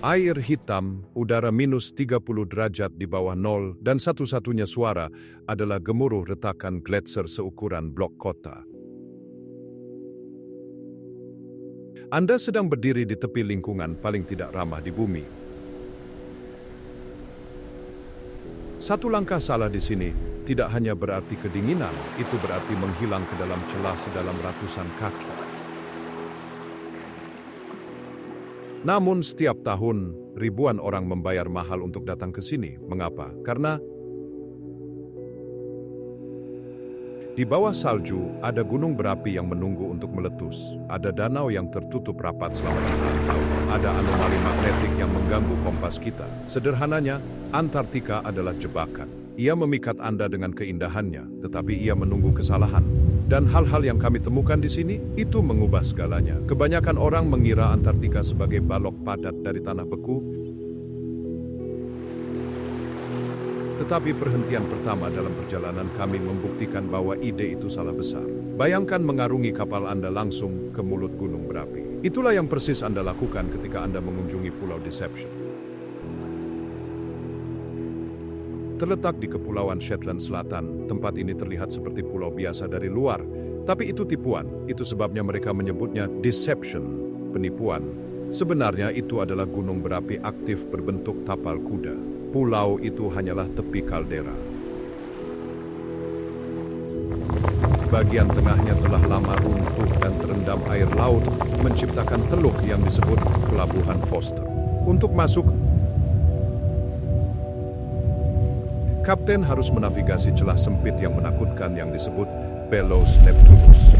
Air hitam, udara minus 30 derajat di bawah nol, dan satu-satunya suara adalah gemuruh retakan gletser seukuran blok kota. Anda sedang berdiri di tepi lingkungan paling tidak ramah di bumi. Satu langkah salah di sini tidak hanya berarti kedinginan, itu berarti menghilang ke dalam celah sedalam ratusan kaki. Namun setiap tahun, ribuan orang membayar mahal untuk datang ke sini. Mengapa? Karena di bawah salju ada gunung berapi yang menunggu untuk meletus. Ada danau yang tertutup rapat selama jutaan tahun. Ada anomali magnetik yang mengganggu kompas kita. Sederhananya, Antartika adalah jebakan. Ia memikat Anda dengan keindahannya, tetapi ia menunggu kesalahan. Dan hal-hal yang kami temukan di sini, itu mengubah segalanya. Kebanyakan orang mengira Antartika sebagai balok padat dari tanah beku. Tetapi perhentian pertama dalam perjalanan kami membuktikan bahwa ide itu salah besar. Bayangkan mengarungi kapal Anda langsung ke mulut gunung berapi. Itulah yang persis Anda lakukan ketika Anda mengunjungi Pulau Deception. Terletak di Kepulauan Shetland Selatan, tempat ini terlihat seperti pulau biasa dari luar. Tapi itu tipuan, itu sebabnya mereka menyebutnya deception, penipuan. Sebenarnya itu adalah gunung berapi aktif berbentuk tapal kuda. Pulau itu hanyalah tepi kaldera. Bagian tengahnya telah lama runtuh dan terendam air laut, menciptakan teluk yang disebut Pelabuhan Foster. Untuk masuk, kapten harus menavigasi celah sempit yang menakutkan yang disebut Bellows Neptunus.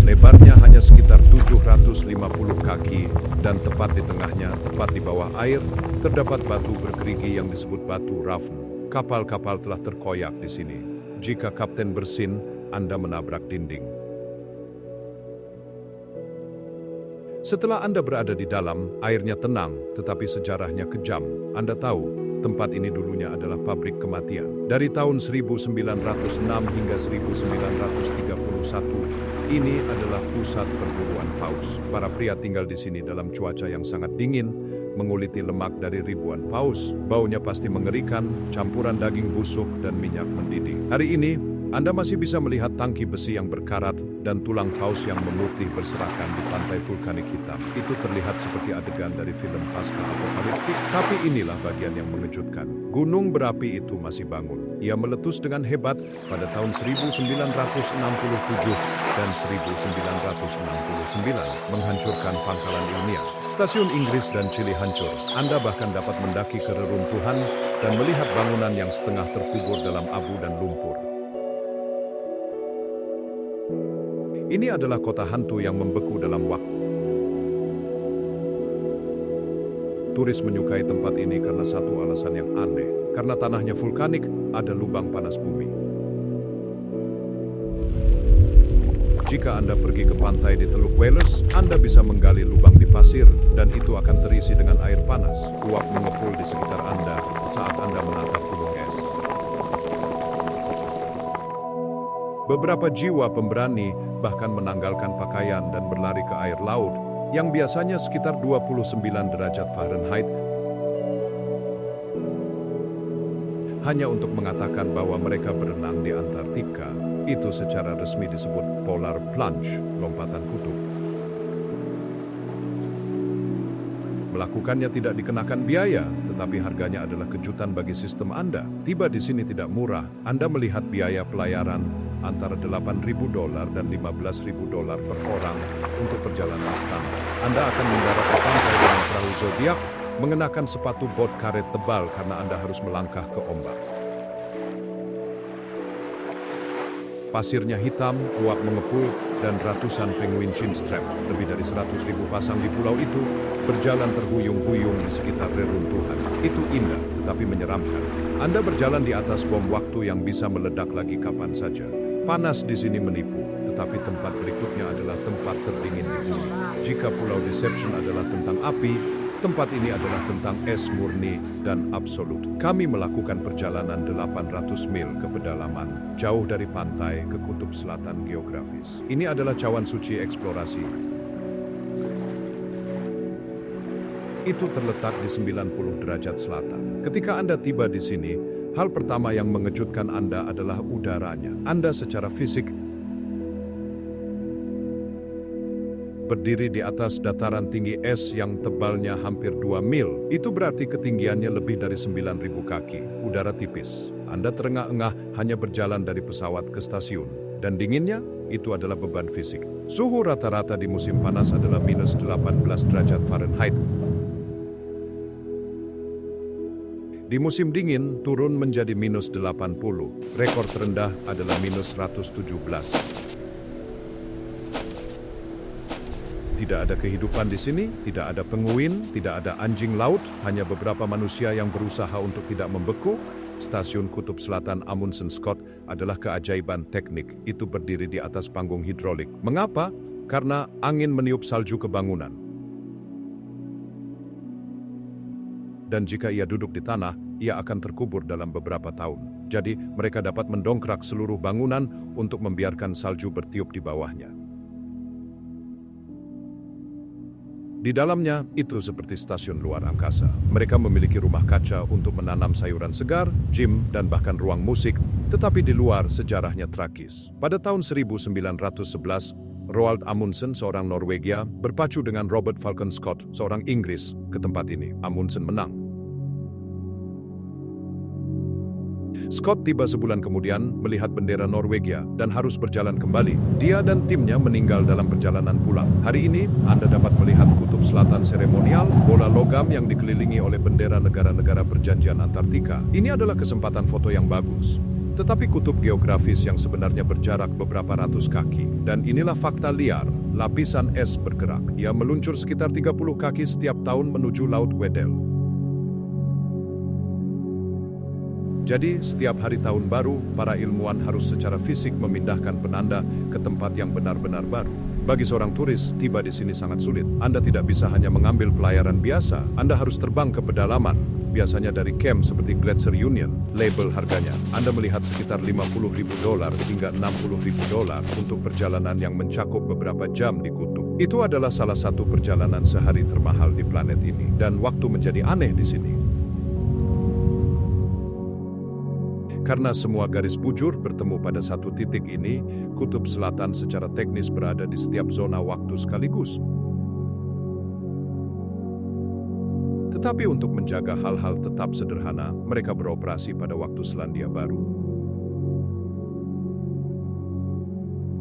Lebarnya hanya sekitar 750 kaki dan tepat di tengahnya, tepat di bawah air, terdapat batu bergerigi yang disebut batu Raven. Kapal-kapal telah terkoyak di sini. Jika kapten bersin, Anda menabrak dinding. Setelah Anda berada di dalam, airnya tenang, tetapi sejarahnya kejam. Anda tahu, tempat ini dulunya adalah pabrik kematian. Dari tahun 1906 hingga 1931, ini adalah pusat perburuan paus. Para pria tinggal di sini dalam cuaca yang sangat dingin, menguliti lemak dari ribuan paus. Baunya pasti mengerikan, campuran daging busuk dan minyak mendidih. Hari ini, Anda masih bisa melihat tangki besi yang berkarat dan tulang paus yang memutih berserakan di pantai vulkanik hitam. Itu terlihat seperti adegan dari film pasca-apokaliptik. Tapi inilah bagian yang mengejutkan. Gunung berapi itu masih bangun. Ia meletus dengan hebat pada tahun 1967 dan 1969, menghancurkan pangkalan ilmiah. Stasiun Inggris dan Chili hancur. Anda bahkan dapat mendaki ke reruntuhan dan melihat bangunan yang setengah terkubur dalam abu dan lumpur. Ini adalah kota hantu yang membeku dalam waktu. Turis menyukai tempat ini karena satu alasan yang aneh. Karena tanahnya vulkanik, ada lubang panas bumi. Jika Anda pergi ke pantai di Teluk Whalers, Anda bisa menggali lubang di pasir, dan itu akan terisi dengan air panas. Uap mengepul di sekitar Anda saat Anda menatap gunung es. Beberapa jiwa pemberani bahkan menanggalkan pakaian dan berlari ke air laut yang biasanya sekitar 29 derajat Fahrenheit hanya untuk mengatakan bahwa mereka berenang di Antartika. Itu secara resmi disebut polar plunge, lompatan kutub. Melakukannya tidak dikenakan biaya, tetapi harganya adalah kejutan bagi sistem Anda. Tiba di sini tidak murah. Anda melihat biaya pelayaran antara $8.000 dan $15.000 per orang untuk perjalanan standar. Anda akan mendarat di pantai dengan perahu zodiak, mengenakan sepatu bot karet tebal karena Anda harus melangkah ke ombak. Pasirnya hitam, uap mengepul, dan ratusan penguin chinstrap, lebih dari 100.000 pasang di pulau itu, berjalan terhuyung-huyung di sekitar reruntuhan. Itu indah, tetapi menyeramkan. Anda berjalan di atas bom waktu yang bisa meledak lagi kapan saja. Panas di sini menipu, tetapi tempat berikutnya adalah tempat terdingin di bumi. Jika Pulau Deception adalah tentang api, tempat ini adalah tentang es murni dan absolut. Kami melakukan perjalanan 800 mil ke pedalaman, jauh dari pantai ke kutub selatan geografis. Ini adalah cawan suci eksplorasi. itu terletak di 90 derajat selatan. Ketika Anda tiba di sini, hal pertama yang mengejutkan Anda adalah udaranya. Anda secara fisik berdiri di atas dataran tinggi es yang tebalnya hampir 2 mil. Itu berarti ketinggiannya lebih dari 9.000 kaki. Udara tipis. Anda terengah-engah hanya berjalan dari pesawat ke stasiun. Dan dinginnya, itu adalah beban fisik. Suhu rata-rata di musim panas adalah minus 18 derajat Fahrenheit. Di musim dingin, turun menjadi minus 80. Rekor terendah adalah minus 117. Tidak ada kehidupan di sini, tidak ada penguin, tidak ada anjing laut, hanya beberapa manusia yang berusaha untuk tidak membeku. Stasiun Kutub Selatan Amundsen Scott adalah keajaiban teknik. Itu berdiri di atas panggung hidrolik. Mengapa? Karena angin meniup salju ke bangunan. Dan jika ia duduk di tanah, ia akan terkubur dalam beberapa tahun. Jadi, mereka dapat mendongkrak seluruh bangunan untuk membiarkan salju bertiup di bawahnya. Di dalamnya, itu seperti stasiun luar angkasa. Mereka memiliki rumah kaca untuk menanam sayuran segar, gym, dan bahkan ruang musik, tetapi di luar sejarahnya tragis. Pada tahun 1911, Roald Amundsen, seorang Norwegia, berpacu dengan Robert Falcon Scott, seorang Inggris, ke tempat ini. Amundsen menang. Scott tiba sebulan kemudian melihat bendera Norwegia dan harus berjalan kembali. Dia dan timnya meninggal dalam perjalanan pulang. Hari ini, Anda dapat melihat Kutub Selatan seremonial, bola logam yang dikelilingi oleh bendera negara-negara perjanjian Antartika. Ini adalah kesempatan foto yang bagus. Tetapi kutub geografis yang sebenarnya berjarak beberapa ratus kaki. Dan inilah fakta liar, lapisan es bergerak. Ia meluncur sekitar 30 kaki setiap tahun menuju Laut Weddell. Jadi, setiap hari tahun baru, para ilmuwan harus secara fisik memindahkan penanda ke tempat yang benar-benar baru. Bagi seorang turis, tiba di sini sangat sulit. Anda tidak bisa hanya mengambil pelayaran biasa. Anda harus terbang ke pedalaman, biasanya dari camp seperti Glacier Union. Label harganya, Anda melihat sekitar $50.000 hingga $60.000 untuk perjalanan yang mencakup beberapa jam di kutub. Itu adalah salah satu perjalanan sehari termahal di planet ini. Dan waktu menjadi aneh di sini. Karena semua garis bujur bertemu pada satu titik ini, Kutub Selatan secara teknis berada di setiap zona waktu sekaligus. Tetapi untuk menjaga hal-hal tetap sederhana, mereka beroperasi pada waktu Selandia Baru.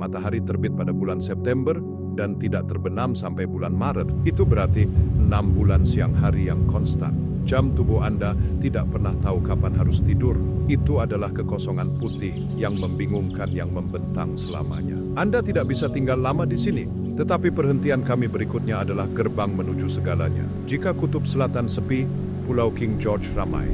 Matahari terbit pada bulan September dan tidak terbenam sampai bulan Maret. Itu berarti 6 bulan siang hari yang konstan. Jam tubuh Anda tidak pernah tahu kapan harus tidur. Itu adalah kekosongan putih yang membingungkan yang membentang selamanya. Anda tidak bisa tinggal lama di sini, tetapi perhentian kami berikutnya adalah gerbang menuju segalanya. Jika Kutub Selatan sepi, Pulau King George ramai.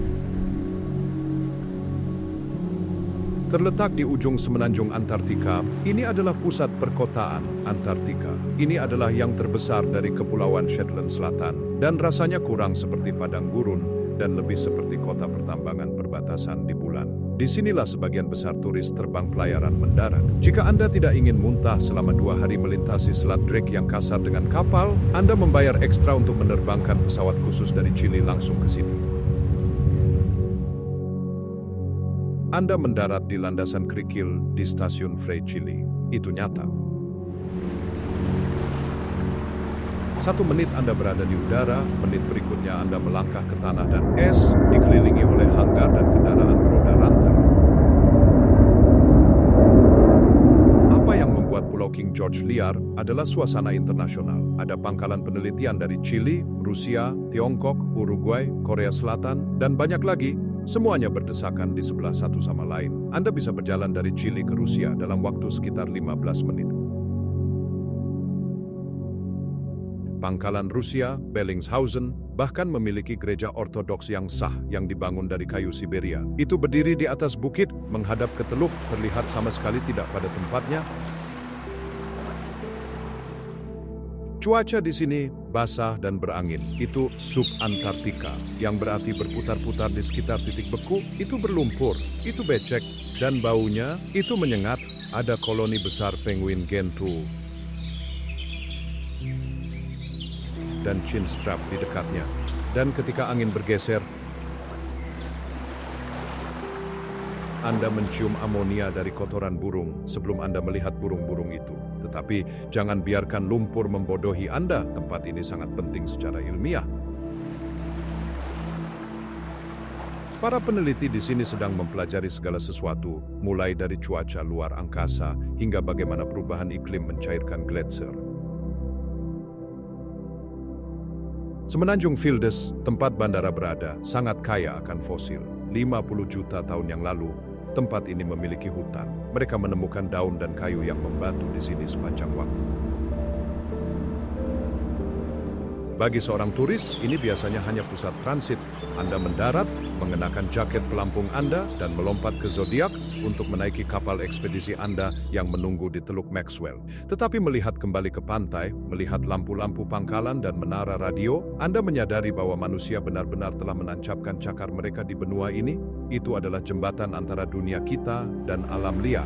Terletak di ujung semenanjung Antartika, ini adalah pusat perkotaan Antartika. Ini adalah yang terbesar dari Kepulauan Shetland Selatan, dan rasanya kurang seperti padang gurun dan lebih seperti kota pertambangan perbatasan di bulan. Disinilah sebagian besar turis terbang pelayaran mendarat. Jika Anda tidak ingin muntah selama 2 hari melintasi Selat Drake yang kasar dengan kapal, Anda membayar ekstra untuk menerbangkan pesawat khusus dari Chili langsung ke sini. Anda mendarat di landasan kerikil di stasiun Frei, Chili. Itu nyata. 1 menit Anda berada di udara, menit berikutnya Anda melangkah ke tanah dan es, dikelilingi oleh hanggar dan kendaraan beroda rantai. Apa yang membuat Pulau King George liar adalah suasana internasional. Ada pangkalan penelitian dari Chili, Rusia, Tiongkok, Uruguay, Korea Selatan, dan banyak lagi. Semuanya berdesakan di sebelah satu sama lain. Anda bisa berjalan dari Chili ke Rusia dalam waktu sekitar 15 menit. Pangkalan Rusia, Bellingshausen, bahkan memiliki gereja ortodoks yang sah yang dibangun dari kayu Siberia. Itu berdiri di atas bukit, menghadap ke teluk, terlihat sama sekali tidak pada tempatnya. Cuaca di sini basah dan berangin. Itu subantartika, yang berarti berputar-putar di sekitar titik beku. Itu berlumpur, itu becek, dan baunya itu menyengat. Ada koloni besar penguin Gentoo dan chinstrap di dekatnya. Dan ketika angin bergeser, Anda mencium amonia dari kotoran burung sebelum Anda melihat burung-burung itu. Tetapi jangan biarkan lumpur membodohi Anda. Tempat ini sangat penting secara ilmiah. Para peneliti di sini sedang mempelajari segala sesuatu, mulai dari cuaca luar angkasa hingga bagaimana perubahan iklim mencairkan gletser. Semenanjung Fildes, tempat bandara berada, sangat kaya akan fosil. 50 juta tahun yang lalu, tempat ini memiliki hutan. Mereka menemukan daun dan kayu yang membatu di sini sepanjang waktu. Bagi seorang turis, ini biasanya hanya pusat transit. Anda mendarat, mengenakan jaket pelampung Anda, dan melompat ke zodiak untuk menaiki kapal ekspedisi Anda yang menunggu di Teluk Maxwell. Tetapi melihat kembali ke pantai, melihat lampu-lampu pangkalan dan menara radio, Anda menyadari bahwa manusia benar-benar telah menancapkan cakar mereka di benua ini. Itu adalah jembatan antara dunia kita dan alam liar.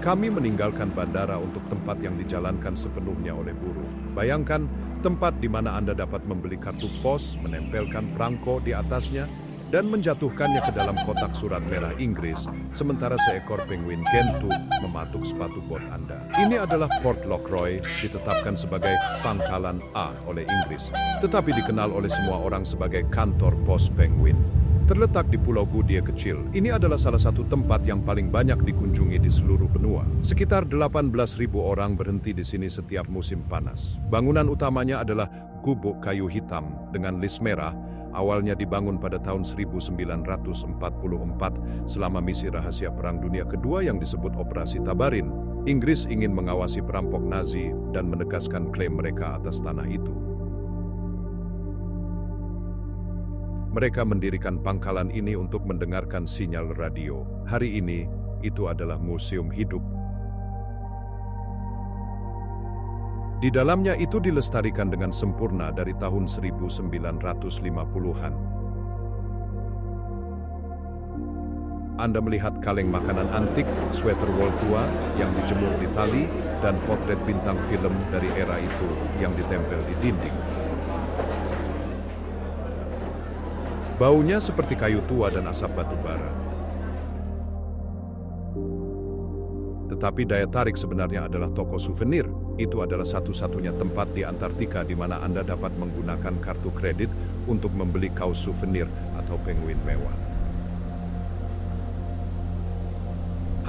Kami meninggalkan bandara untuk tempat yang dijalankan sepenuhnya oleh buruh. Bayangkan, tempat di mana Anda dapat membeli kartu pos, menempelkan perangko di atasnya, dan menjatuhkannya ke dalam kotak surat merah Inggris, sementara seekor penguin Gentoo mematuk sepatu bot Anda. Ini adalah Port Lockroy, ditetapkan sebagai pangkalan A oleh Inggris, tetapi dikenal oleh semua orang sebagai kantor pos penguin. Terletak di Pulau Goodyear kecil, ini adalah salah satu tempat yang paling banyak dikunjungi di seluruh benua. Sekitar 18.000 orang berhenti di sini setiap musim panas. Bangunan utamanya adalah gubuk kayu hitam dengan lis merah. Awalnya dibangun pada tahun 1944 selama misi rahasia Perang Dunia Kedua yang disebut Operasi Tabarin. Inggris ingin mengawasi perampok Nazi dan menegaskan klaim mereka atas tanah itu. Mereka mendirikan pangkalan ini untuk mendengarkan sinyal radio. Hari ini, itu adalah museum hidup. Di dalamnya itu dilestarikan dengan sempurna dari tahun 1950-an. Anda melihat kaleng makanan antik, sweater wol tua yang dijemur di tali, dan potret bintang film dari era itu yang ditempel di dinding. Baunya seperti kayu tua dan asap batu bara. Tetapi daya tarik sebenarnya adalah toko souvenir. Itu adalah satu-satunya tempat di Antartika di mana Anda dapat menggunakan kartu kredit untuk membeli kaos souvenir atau penguin mewah.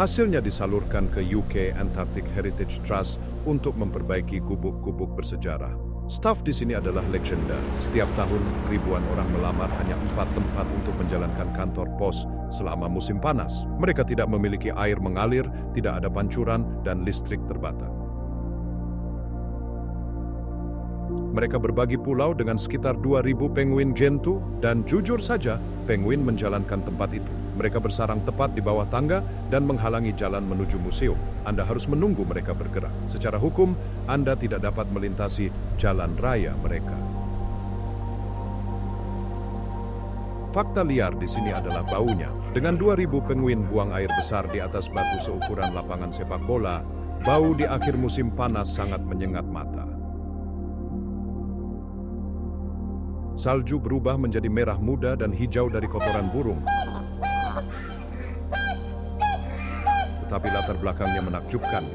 Hasilnya disalurkan ke UK Antarctic Heritage Trust untuk memperbaiki gubuk-gubuk bersejarah. Staf di sini adalah legenda. Setiap tahun, ribuan orang melamar hanya 4 tempat untuk menjalankan kantor pos selama musim panas. Mereka tidak memiliki air mengalir, tidak ada pancuran, dan listrik terbatas. Mereka berbagi pulau dengan sekitar 2.000 penguin Gentoo, dan jujur saja, penguin menjalankan tempat itu. Mereka bersarang tepat di bawah tangga dan menghalangi jalan menuju museum. Anda harus menunggu mereka bergerak. Secara hukum, Anda tidak dapat melintasi jalan raya mereka. Fakta liar di sini adalah baunya. Dengan 2.000 penguin buang air besar di atas batu seukuran lapangan sepak bola, bau di akhir musim panas sangat menyengat mata. Salju berubah menjadi merah muda dan hijau dari kotoran burung. Tetapi latar belakangnya menakjubkan.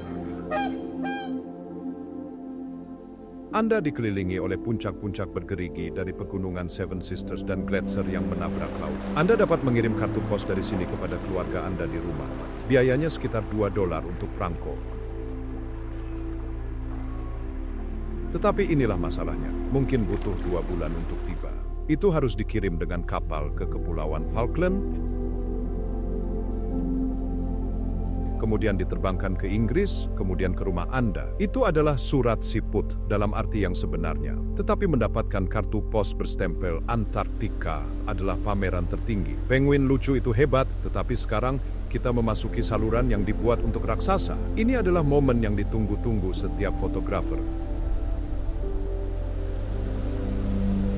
Anda dikelilingi oleh puncak-puncak bergerigi dari pegunungan Seven Sisters dan gletser yang menabrak laut. Anda dapat mengirim kartu pos dari sini kepada keluarga Anda di rumah. Biayanya sekitar $2 untuk perangko. Tetapi inilah masalahnya. Mungkin butuh 2 bulan untuk tiba. Itu harus dikirim dengan kapal ke Kepulauan Falkland, kemudian diterbangkan ke Inggris, kemudian ke rumah Anda. Itu adalah surat siput dalam arti yang sebenarnya. Tetapi mendapatkan kartu pos berstempel Antartika adalah pameran tertinggi. Penguin lucu itu hebat, tetapi sekarang kita memasuki saluran yang dibuat untuk raksasa. Ini adalah momen yang ditunggu-tunggu setiap fotografer.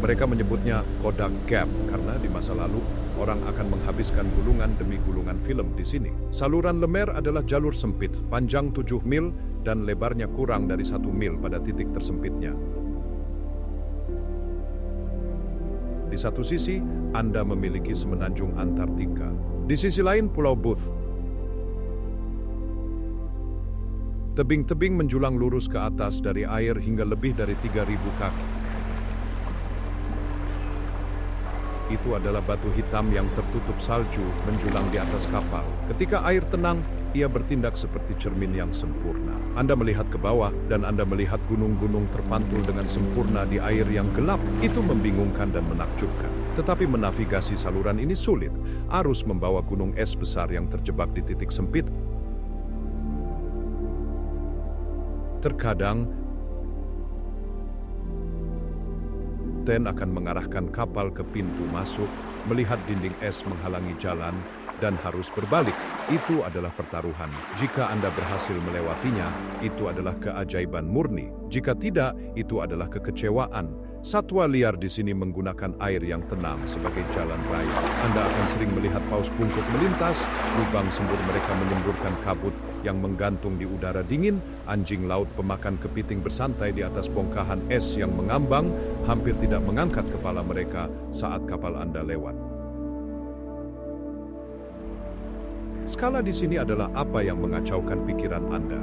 Mereka menyebutnya Kodak Gap karena di masa lalu orang akan menghabiskan gulungan demi gulungan film di sini. Saluran Lemaire adalah jalur sempit, panjang 7 mil dan lebarnya kurang dari 1 mil pada titik tersempitnya. Di satu sisi, Anda memiliki semenanjung Antartika. Di sisi lain, Pulau Booth. Tebing-tebing menjulang lurus ke atas dari air hingga lebih dari 3.000 kaki. Itu adalah batu hitam yang tertutup salju menjulang di atas kapal. Ketika air tenang, ia bertindak seperti cermin yang sempurna. Anda melihat ke bawah dan Anda melihat gunung-gunung terpantul dengan sempurna di air yang gelap. Itu membingungkan dan menakjubkan. Tetapi menavigasi saluran ini sulit. Arus membawa gunung es besar yang terjebak di titik sempit. Terkadang, Ten akan mengarahkan kapal ke pintu masuk, melihat dinding es menghalangi jalan, dan harus berbalik. Itu adalah pertaruhan. Jika Anda berhasil melewatinya, itu adalah keajaiban murni. Jika tidak, itu adalah kekecewaan. Satwa liar di sini menggunakan air yang tenang sebagai jalan raya. Anda akan sering melihat paus bungkuk melintas, lubang sembur mereka menyemburkan kabut yang menggantung di udara dingin, anjing laut pemakan kepiting bersantai di atas bongkahan es yang mengambang, hampir tidak mengangkat kepala mereka saat kapal Anda lewat. Skala di sini adalah apa yang mengacaukan pikiran Anda.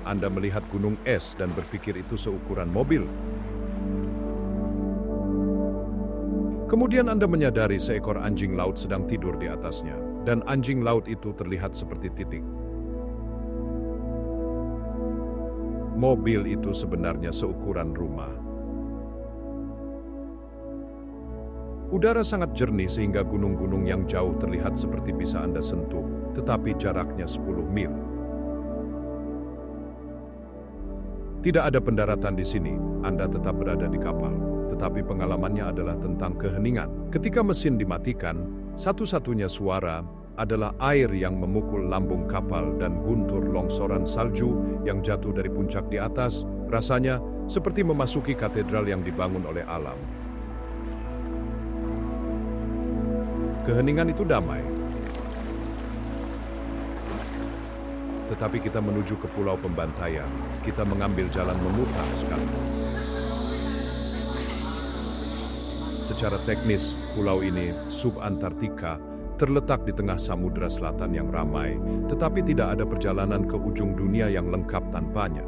Anda melihat gunung es dan berpikir itu seukuran mobil. Kemudian Anda menyadari seekor anjing laut sedang tidur di atasnya, dan anjing laut itu terlihat seperti titik. Mobil itu sebenarnya seukuran rumah. Udara sangat jernih sehingga gunung-gunung yang jauh terlihat seperti bisa Anda sentuh, tetapi jaraknya 10 mil. Tidak ada pendaratan di sini, Anda tetap berada di kapal. Tetapi pengalamannya adalah tentang keheningan. Ketika mesin dimatikan, satu-satunya suara adalah air yang memukul lambung kapal dan guntur longsoran salju yang jatuh dari puncak di atas. Rasanya seperti memasuki katedral yang dibangun oleh alam. Keheningan itu damai. Tetapi kita menuju ke Pulau Pembantaian. Kita mengambil jalan memutar sekali. Secara teknis, pulau ini, sub-Antartika, terletak di tengah Samudra Selatan yang ramai, tetapi tidak ada perjalanan ke ujung dunia yang lengkap tanpanya.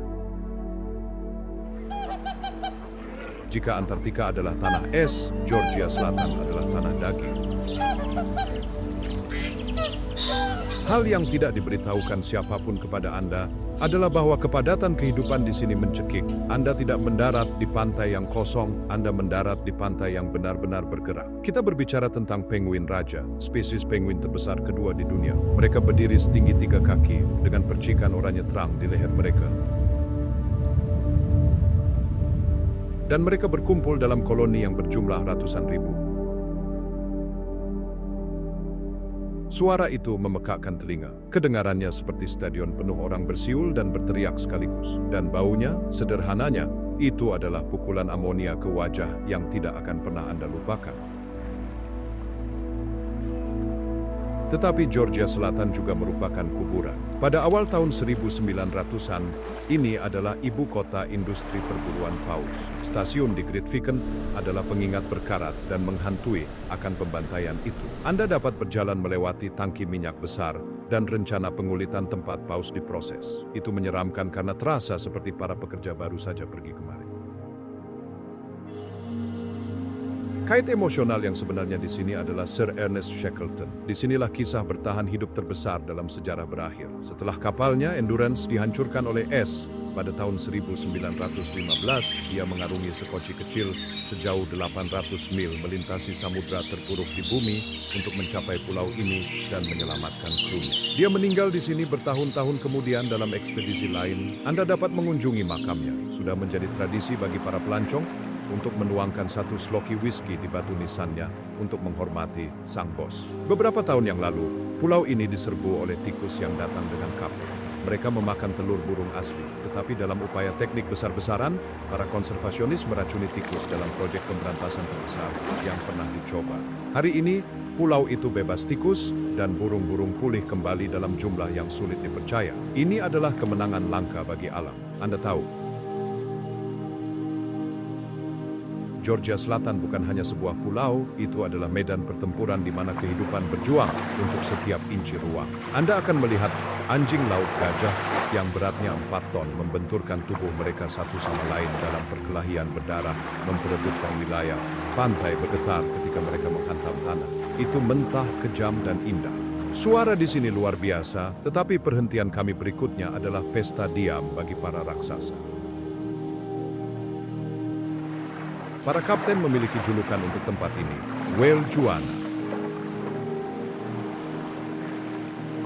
Jika Antartika adalah tanah es, Georgia Selatan adalah tanah daging. Hal yang tidak diberitahukan siapapun kepada Anda adalah bahwa kepadatan kehidupan di sini mencekik. Anda tidak mendarat di pantai yang kosong, Anda mendarat di pantai yang benar-benar bergerak. Kita berbicara tentang penguin raja, spesies penguin terbesar kedua di dunia. Mereka berdiri setinggi 3 kaki dengan percikan oranye terang di leher mereka. Dan mereka berkumpul dalam koloni yang berjumlah ratusan ribu. Suara itu memekakkan telinga. Kedengarannya seperti stadion penuh orang bersiul dan berteriak sekaligus. Dan baunya, sederhananya, itu adalah pukulan amonia ke wajah yang tidak akan pernah Anda lupakan. Tetapi Georgia Selatan juga merupakan kuburan. Pada awal tahun 1900-an, ini adalah ibu kota industri perburuan paus. Stasiun di Great Viken adalah pengingat berkarat dan menghantui akan pembantaian itu. Anda dapat berjalan melewati tangki minyak besar dan rencana pengulitan tempat paus diproses. Itu menyeramkan karena terasa seperti para pekerja baru saja pergi kemari. Kait emosional yang sebenarnya di sini adalah Sir Ernest Shackleton. Disinilah kisah bertahan hidup terbesar dalam sejarah berakhir. Setelah kapalnya Endurance dihancurkan oleh es pada tahun 1915, dia mengarungi sekoci kecil sejauh 800 mil melintasi samudra terpuruk di bumi untuk mencapai pulau ini dan menyelamatkan krunya. Dia meninggal di sini bertahun-tahun kemudian dalam ekspedisi lain. Anda dapat mengunjungi makamnya. Sudah menjadi tradisi bagi para pelancong untuk menuangkan satu sloki whisky di batu nisannya untuk menghormati sang bos. Beberapa tahun yang lalu, pulau ini diserbu oleh tikus yang datang dengan kapal. Mereka memakan telur burung asli, tetapi dalam upaya teknik besar-besaran, para konservasionis meracuni tikus dalam proyek pemberantasan terbesar yang pernah dicoba. Hari ini, pulau itu bebas tikus dan burung-burung pulih kembali dalam jumlah yang sulit dipercaya. Ini adalah kemenangan langka bagi alam. Anda tahu, Georgia Selatan bukan hanya sebuah pulau, itu adalah medan pertempuran di mana kehidupan berjuang untuk setiap inci ruang. Anda akan melihat anjing laut gajah yang beratnya 4 ton membenturkan tubuh mereka satu sama lain dalam perkelahian berdarah, memperebutkan wilayah. Pantai bergetar ketika mereka menghantam tanah. Itu mentah, kejam, dan indah. Suara di sini luar biasa, tetapi perhentian kami berikutnya adalah pesta diam bagi para raksasa. Para kapten memiliki julukan untuk tempat ini, Whale Juana.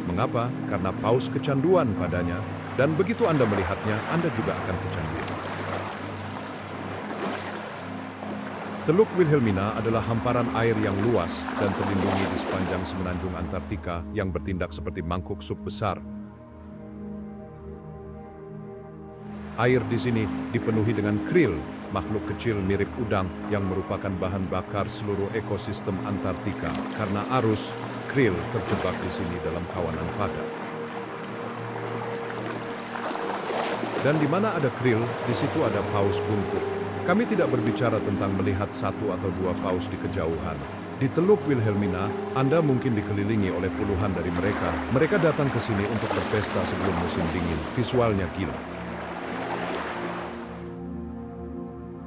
Mengapa? Karena paus kecanduan padanya, dan begitu Anda melihatnya, Anda juga akan kecanduan. Teluk Wilhelmina adalah hamparan air yang luas dan terlindungi di sepanjang semenanjung Antartika yang bertindak seperti mangkuk sup besar. Air di sini dipenuhi dengan krill, makhluk kecil mirip udang yang merupakan bahan bakar seluruh ekosistem Antartika. Karena arus, krill terjebak di sini dalam kawanan padat. Dan di mana ada krill, di situ ada paus bungkuk. Kami tidak berbicara tentang melihat 1 atau 2 paus di kejauhan. Di Teluk Wilhelmina, Anda mungkin dikelilingi oleh puluhan dari mereka. Mereka datang ke sini untuk berpesta sebelum musim dingin. Visualnya gila.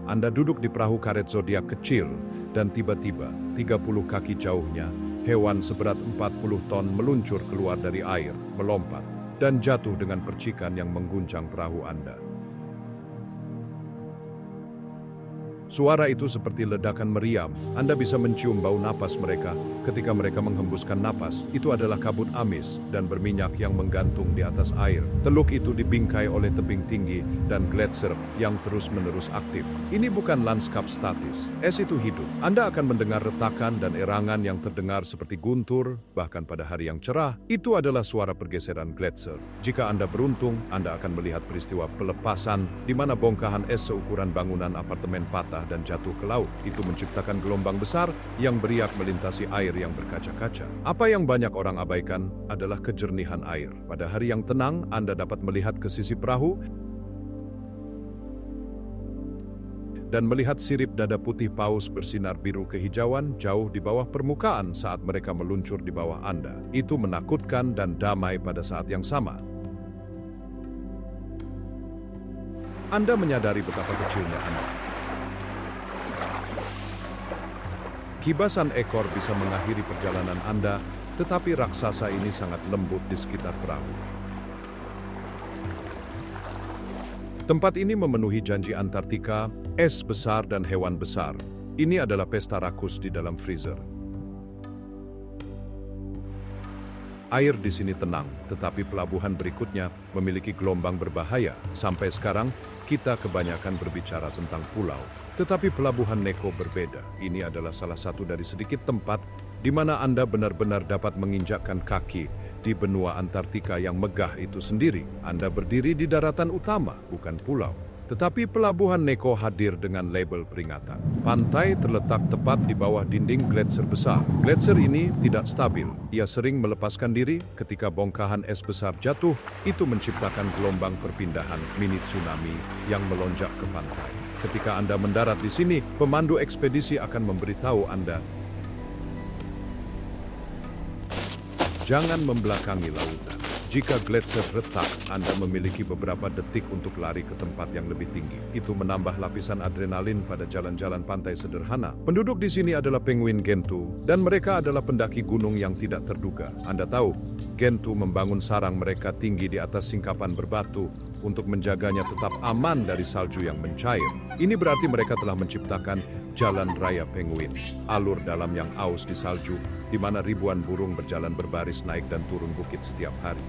Anda duduk di perahu karet zodiak kecil, dan tiba-tiba, 30 kaki jauhnya, hewan seberat 40 ton meluncur keluar dari air, melompat, dan jatuh dengan percikan yang mengguncang perahu Anda. Suara itu seperti ledakan meriam. Anda bisa mencium bau napas mereka. Ketika mereka menghembuskan napas, itu adalah kabut amis dan berminyak yang menggantung di atas air. Teluk itu dibingkai oleh tebing tinggi dan gletser yang terus-menerus aktif. Ini bukan lanskap statis. Es itu hidup. Anda akan mendengar retakan dan erangan yang terdengar seperti guntur, bahkan pada hari yang cerah. Itu adalah suara pergeseran gletser. Jika Anda beruntung, Anda akan melihat peristiwa pelepasan di mana bongkahan es seukuran bangunan apartemen patah dan jatuh ke laut. Itu menciptakan gelombang besar yang beriak melintasi air yang berkaca-kaca. Apa yang banyak orang abaikan adalah kejernihan air. Pada hari yang tenang, Anda dapat melihat ke sisi perahu dan melihat sirip dada putih paus bersinar biru kehijauan jauh di bawah permukaan saat mereka meluncur di bawah Anda. Itu menakutkan dan damai pada saat yang sama. Anda menyadari betapa kecilnya Anda. Kibasan ekor bisa mengakhiri perjalanan Anda, tetapi raksasa ini sangat lembut di sekitar perahu. Tempat ini memenuhi janji Antartika, es besar dan hewan besar. Ini adalah pesta rakus di dalam freezer. Air di sini tenang, tetapi pelabuhan berikutnya memiliki gelombang berbahaya. Sampai sekarang, kita kebanyakan berbicara tentang pulau. Tetapi pelabuhan Neko berbeda. Ini adalah salah satu dari sedikit tempat di mana Anda benar-benar dapat menginjakkan kaki di benua Antartika yang megah itu sendiri. Anda berdiri di daratan utama, bukan pulau. Tetapi pelabuhan Neko hadir dengan label peringatan. Pantai terletak tepat di bawah dinding gletser besar. Gletser ini tidak stabil. Ia sering melepaskan diri ketika bongkahan es besar jatuh. Itu menciptakan gelombang perpindahan mini tsunami yang melonjak ke pantai. Ketika Anda mendarat di sini, pemandu ekspedisi akan memberitahu Anda, jangan membelakangi lautan. Jika gletser retak, Anda memiliki beberapa detik untuk lari ke tempat yang lebih tinggi. Itu menambah lapisan adrenalin pada jalan-jalan pantai sederhana. Penduduk di sini adalah penguin Gentoo, dan mereka adalah pendaki gunung yang tidak terduga. Anda tahu, Gentoo membangun sarang mereka tinggi di atas singkapan berbatu untuk menjaganya tetap aman dari salju yang mencair. Ini berarti mereka telah menciptakan jalan raya penguin, alur dalam yang aus di salju, di mana ribuan burung berjalan berbaris naik dan turun bukit setiap hari.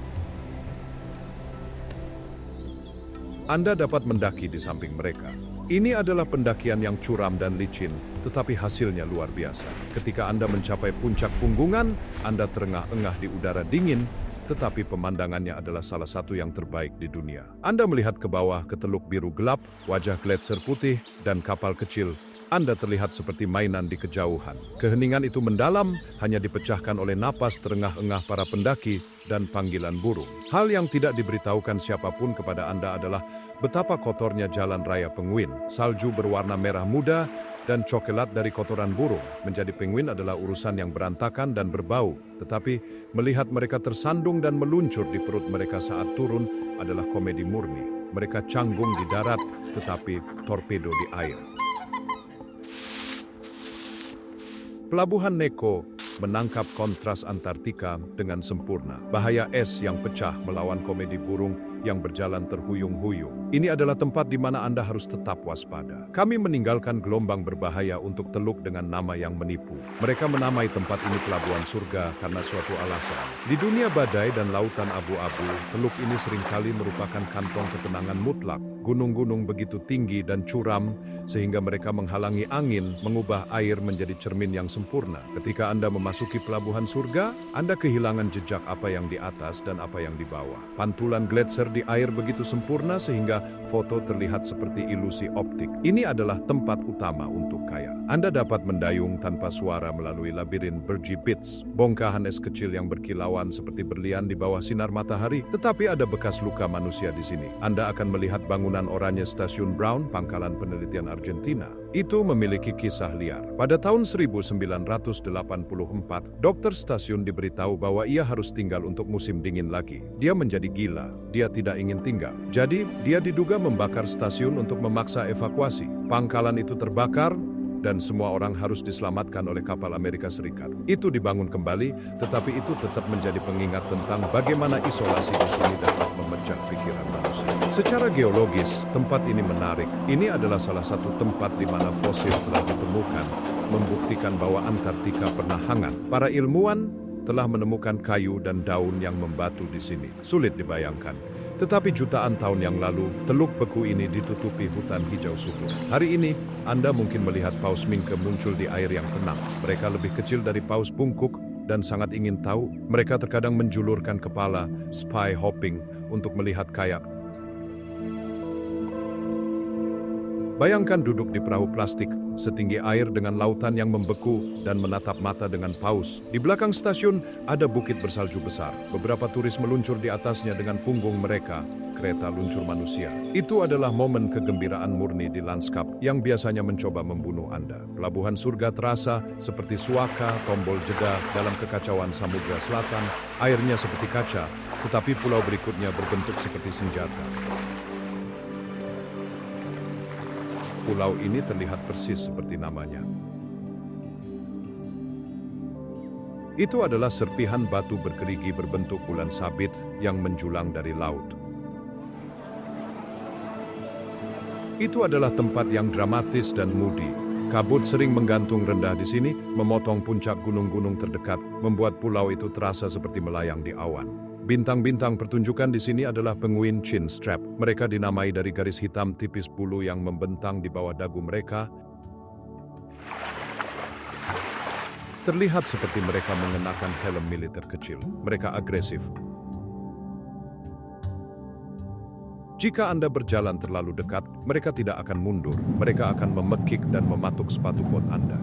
Anda dapat mendaki di samping mereka. Ini adalah pendakian yang curam dan licin, tetapi hasilnya luar biasa. Ketika Anda mencapai puncak punggungan, Anda terengah-engah di udara dingin, tetapi pemandangannya adalah salah satu yang terbaik di dunia. Anda melihat ke bawah ke teluk biru gelap, wajah gletser putih, dan kapal kecil. Anda terlihat seperti mainan di kejauhan. Keheningan itu mendalam, hanya dipecahkan oleh napas terengah-engah para pendaki dan panggilan burung. Hal yang tidak diberitahukan siapapun kepada Anda adalah betapa kotornya jalan raya penguin. Salju berwarna merah muda, dan coklat dari kotoran burung. Menjadi penguin adalah urusan yang berantakan dan berbau, tetapi melihat mereka tersandung dan meluncur di perut mereka saat turun adalah komedi murni. Mereka canggung di darat, tetapi torpedo di air. Pelabuhan Neko menangkap kontras Antartika dengan sempurna. Bahaya es yang pecah melawan komedi burung yang berjalan terhuyung-huyung. Ini adalah tempat di mana Anda harus tetap waspada. Kami meninggalkan gelombang berbahaya untuk teluk dengan nama yang menipu. Mereka menamai tempat ini Pelabuhan Surga karena suatu alasan. Di dunia badai dan lautan abu-abu, teluk ini seringkali merupakan kantong ketenangan mutlak. Gunung-gunung begitu tinggi dan curam sehingga mereka menghalangi angin, mengubah air menjadi cermin yang sempurna. Ketika Anda memasuki Pelabuhan Surga, Anda kehilangan jejak apa yang di atas dan apa yang di bawah. Pantulan gletser di air begitu sempurna sehingga foto terlihat seperti ilusi optik. Ini adalah tempat utama untuk kaya. Anda dapat mendayung tanpa suara melalui labirin Burgee Pits, bongkahan es kecil yang berkilauan seperti berlian di bawah sinar matahari, tetapi ada bekas luka manusia di sini. Anda akan melihat bangunan oranye Stasiun Brown, pangkalan penelitian Argentina. Itu memiliki kisah liar. Pada tahun 1984, dokter stasiun diberitahu bahwa ia harus tinggal untuk musim dingin lagi. Dia menjadi gila. Dia tidak ingin tinggal. Jadi, dia diduga membakar stasiun untuk memaksa evakuasi. Pangkalan itu terbakar dan semua orang harus diselamatkan oleh kapal Amerika Serikat. Itu dibangun kembali, tetapi itu tetap menjadi pengingat tentang bagaimana isolasi di sini dapat memecah pikiran manusia. Secara geologis, tempat ini menarik. Ini adalah salah satu tempat di mana fosil telah ditemukan, membuktikan bahwa Antartika pernah hangat. Para ilmuwan telah menemukan kayu dan daun yang membatu di sini. Sulit dibayangkan. Tetapi jutaan tahun yang lalu, teluk beku ini ditutupi hutan hijau subur. Hari ini, Anda mungkin melihat paus minke muncul di air yang tenang. Mereka lebih kecil dari paus bungkuk dan sangat ingin tahu. Mereka terkadang menjulurkan kepala, spy hopping, untuk melihat kayak. Bayangkan duduk di perahu plastik, setinggi air dengan lautan yang membeku dan menatap mata dengan paus. Di belakang stasiun ada bukit bersalju besar. Beberapa turis meluncur di atasnya dengan punggung mereka, kereta luncur manusia. Itu adalah momen kegembiraan murni di lanskap yang biasanya mencoba membunuh Anda. Pelabuhan Surga terasa seperti suaka, tombol jeda dalam kekacauan Samudra Selatan. Airnya seperti kaca, tetapi pulau berikutnya berbentuk seperti senjata. Pulau ini terlihat persis seperti namanya. Itu adalah serpihan batu bergerigi berbentuk bulan sabit yang menjulang dari laut. Itu adalah tempat yang dramatis dan moody. Kabut sering menggantung rendah di sini, memotong puncak gunung-gunung terdekat, membuat pulau itu terasa seperti melayang di awan. Bintang-bintang pertunjukan di sini adalah penguin chin strap. Mereka dinamai dari garis hitam tipis bulu yang membentang di bawah dagu mereka. Terlihat seperti mereka mengenakan helm militer kecil. Mereka agresif. Jika Anda berjalan terlalu dekat, mereka tidak akan mundur. Mereka akan memekik dan mematuk sepatu bot Anda.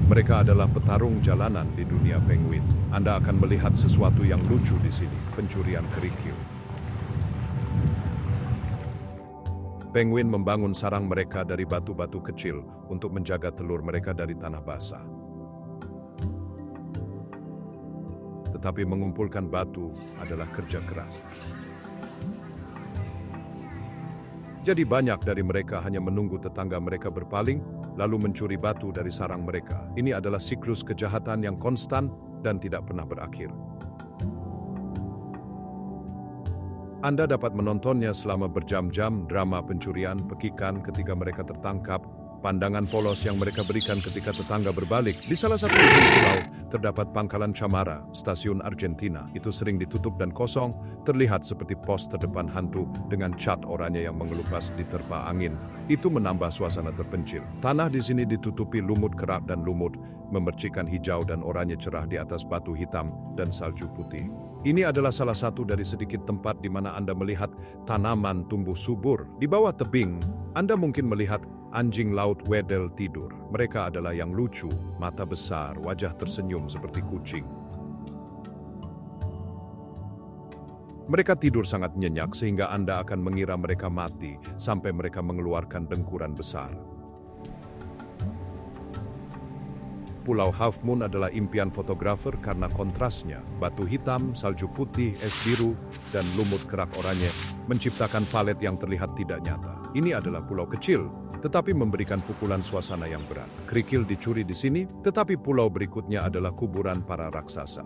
Mereka adalah petarung jalanan di dunia penguin. Anda akan melihat sesuatu yang lucu di sini, pencurian kerikil. Penguin membangun sarang mereka dari batu-batu kecil untuk menjaga telur mereka dari tanah basah. Tetapi mengumpulkan batu adalah kerja keras. Jadi banyak dari mereka hanya menunggu tetangga mereka berpaling, lalu mencuri batu dari sarang mereka. Ini adalah siklus kejahatan yang konstan dan tidak pernah berakhir. Anda dapat menontonnya selama berjam-jam, drama pencurian, pekikan ketika mereka tertangkap, pandangan polos yang mereka berikan ketika tetangga berbalik. Di salah satu ujung pulau, terdapat pangkalan Chamara, stasiun Argentina. Itu sering ditutup dan kosong, terlihat seperti pos terdepan hantu dengan cat oranye yang mengelupas diterpa angin. Itu menambah suasana terpencil. Tanah di sini ditutupi lumut kerak dan lumut, memercikan hijau dan oranye cerah di atas batu hitam dan salju putih. Ini adalah salah satu dari sedikit tempat di mana Anda melihat tanaman tumbuh subur. Di bawah tebing, Anda mungkin melihat anjing laut Weddell tidur. Mereka adalah yang lucu, mata besar, wajah tersenyum seperti kucing. Mereka tidur sangat nyenyak sehingga Anda akan mengira mereka mati sampai mereka mengeluarkan dengkuran besar. Pulau Half Moon adalah impian fotografer karena kontrasnya, batu hitam, salju putih, es biru, dan lumut kerak oranye menciptakan palet yang terlihat tidak nyata. Ini adalah pulau kecil, tetapi memberikan pukulan suasana yang berat. Kerikil dicuri di sini, tetapi pulau berikutnya adalah kuburan para raksasa.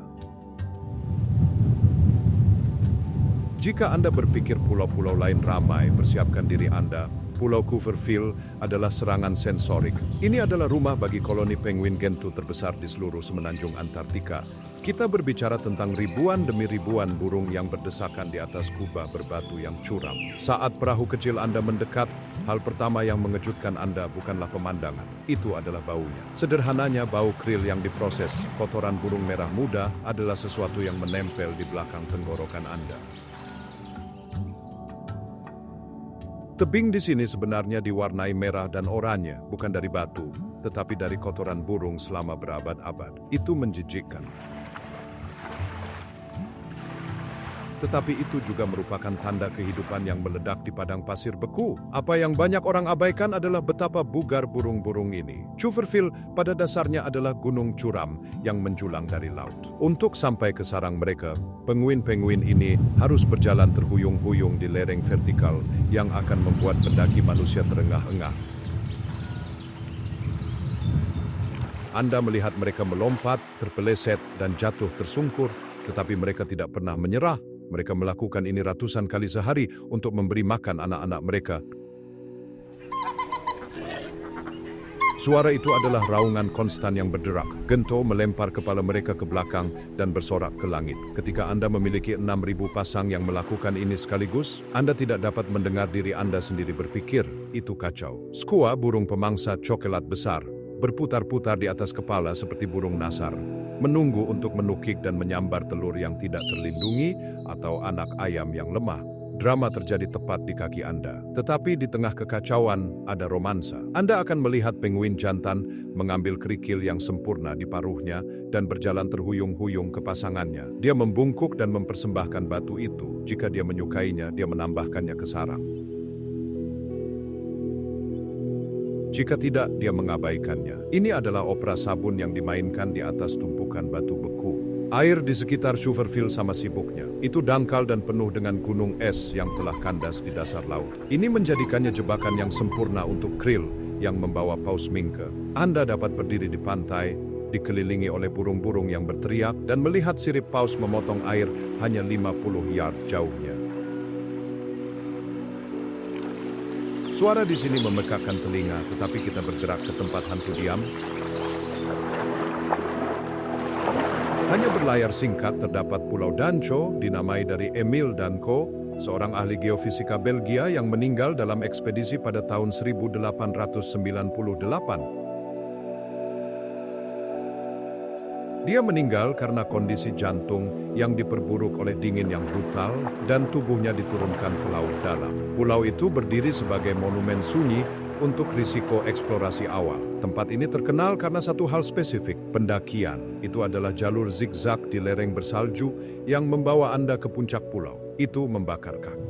Jika Anda berpikir pulau-pulau lain ramai, persiapkan diri Anda. Pulau Coverfield adalah serangan sensorik. Ini adalah rumah bagi koloni penguin Gentoo terbesar di seluruh semenanjung Antartika. Kita berbicara tentang ribuan demi ribuan burung yang berdesakan di atas kubah berbatu yang curam. Saat perahu kecil Anda mendekat, hal pertama yang mengejutkan Anda bukanlah pemandangan. Itu adalah baunya. Sederhananya, bau krill yang diproses, kotoran burung merah muda adalah sesuatu yang menempel di belakang tenggorokan Anda. Tebing di sini sebenarnya diwarnai merah dan oranye, bukan dari batu, tetapi dari kotoran burung selama berabad-abad. Itu menjijikkan. Tetapi itu juga merupakan tanda kehidupan yang meledak di padang pasir beku. Apa yang banyak orang abaikan adalah betapa bugar burung-burung ini. Coverfield pada dasarnya adalah gunung curam yang menjulang dari laut. Untuk sampai ke sarang mereka, penguin-penguin ini harus berjalan terhuyung-huyung di lereng vertikal yang akan membuat pendaki manusia terengah-engah. Anda melihat mereka melompat, terpeleset, dan jatuh tersungkur, tetapi mereka tidak pernah menyerah. Mereka melakukan ini ratusan kali sehari untuk memberi makan anak-anak mereka. Suara itu adalah raungan konstan yang berderak. Gentoo melempar kepala mereka ke belakang dan bersorak ke langit. Ketika Anda memiliki 6.000 pasang yang melakukan ini sekaligus, Anda tidak dapat mendengar diri Anda sendiri berpikir, itu kacau. Skua, burung pemangsa coklat besar, berputar-putar di atas kepala seperti burung nasar, menunggu untuk menukik dan menyambar telur yang tidak terlindungi atau anak ayam yang lemah. Drama terjadi tepat di kaki Anda. Tetapi di tengah kekacauan ada romansa. Anda akan melihat penguin jantan mengambil kerikil yang sempurna di paruhnya dan berjalan terhuyung-huyung ke pasangannya. Dia membungkuk dan mempersembahkan batu itu. Jika dia menyukainya, dia menambahkannya ke sarang. Jika tidak, dia mengabaikannya. Ini adalah opera sabun yang dimainkan di atas tumpukan batu beku. Air di sekitar Coverfield sama sibuknya. Itu dangkal dan penuh dengan gunung es yang telah kandas di dasar laut. Ini menjadikannya jebakan yang sempurna untuk krill yang membawa paus mingke. Anda dapat berdiri di pantai, dikelilingi oleh burung-burung yang berteriak, dan melihat sirip paus memotong air hanya 50 yard jauhnya. Suara di sini memekakkan telinga, tetapi kita bergerak ke tempat hantu diam. Hanya berlayar singkat terdapat Pulau Danco, dinamai dari Emil Danco, seorang ahli geofisika Belgia yang meninggal dalam ekspedisi pada tahun 1898. Dia meninggal karena kondisi jantung yang diperburuk oleh dingin yang brutal dan tubuhnya diturunkan ke laut dalam. Pulau itu berdiri sebagai monumen sunyi untuk risiko eksplorasi awal. Tempat ini terkenal karena satu hal spesifik, pendakian. Itu adalah jalur zigzag di lereng bersalju yang membawa Anda ke puncak pulau. Itu membakar kaki.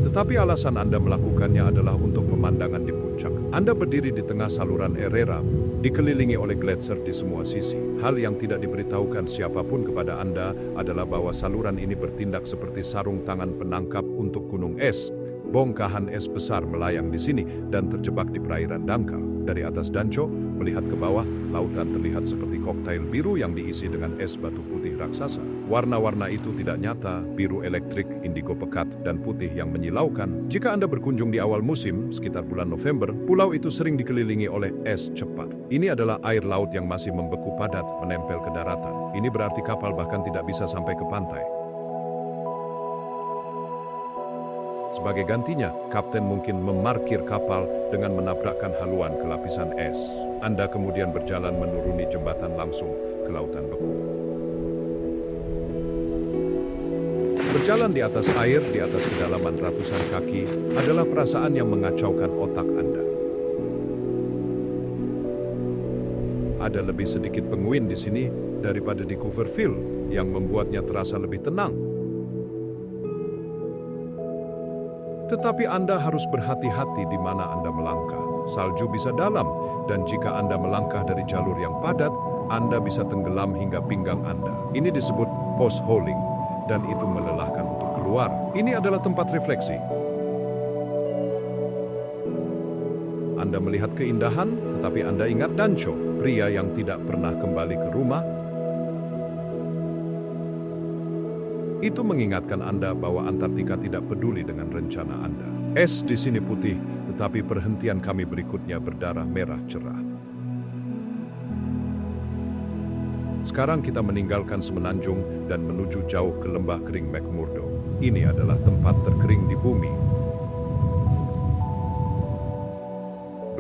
Tetapi alasan Anda melakukannya adalah untuk pemandangan di puncak. Anda berdiri di tengah saluran Erera, dikelilingi oleh gletser di semua sisi. Hal yang tidak diberitahukan siapapun kepada Anda adalah bahwa saluran ini bertindak seperti sarung tangan penangkap untuk gunung es. Bongkahan es besar melayang di sini dan terjebak di perairan dangkal. Dari atas Danco, melihat ke bawah, lautan terlihat seperti koktail biru yang diisi dengan es batu putih raksasa. Warna-warna itu tidak nyata, biru elektrik, indigo pekat, dan putih yang menyilaukan. Jika Anda berkunjung di awal musim, sekitar bulan November, pulau itu sering dikelilingi oleh es cepat. Ini adalah air laut yang masih membeku padat, menempel ke daratan. Ini berarti kapal bahkan tidak bisa sampai ke pantai. Sebagai gantinya, kapten mungkin memarkir kapal dengan menabrakkan haluan ke lapisan es. Anda kemudian berjalan menuruni jembatan langsung ke lautan beku. Berjalan di atas air, di atas kedalaman ratusan kaki, adalah perasaan yang mengacaukan otak Anda. Ada lebih sedikit penguin di sini daripada di Coverfield. yang membuatnya terasa lebih tenang. Tetapi Anda harus berhati-hati di mana Anda melangkah. Salju bisa dalam, dan jika Anda melangkah dari jalur yang padat, Anda bisa tenggelam hingga pinggang Anda. Ini disebut post-holing, dan itu melelahkan untuk keluar. Ini adalah tempat refleksi. Anda melihat keindahan, tetapi Anda ingat Dancho, pria yang tidak pernah kembali ke rumah. Itu mengingatkan Anda bahwa Antartika tidak peduli dengan rencana Anda. Es di sini putih, tetapi perhentian kami berikutnya berdarah merah cerah. Sekarang kita meninggalkan semenanjung dan menuju jauh ke lembah kering McMurdo. Ini adalah tempat terkering di bumi.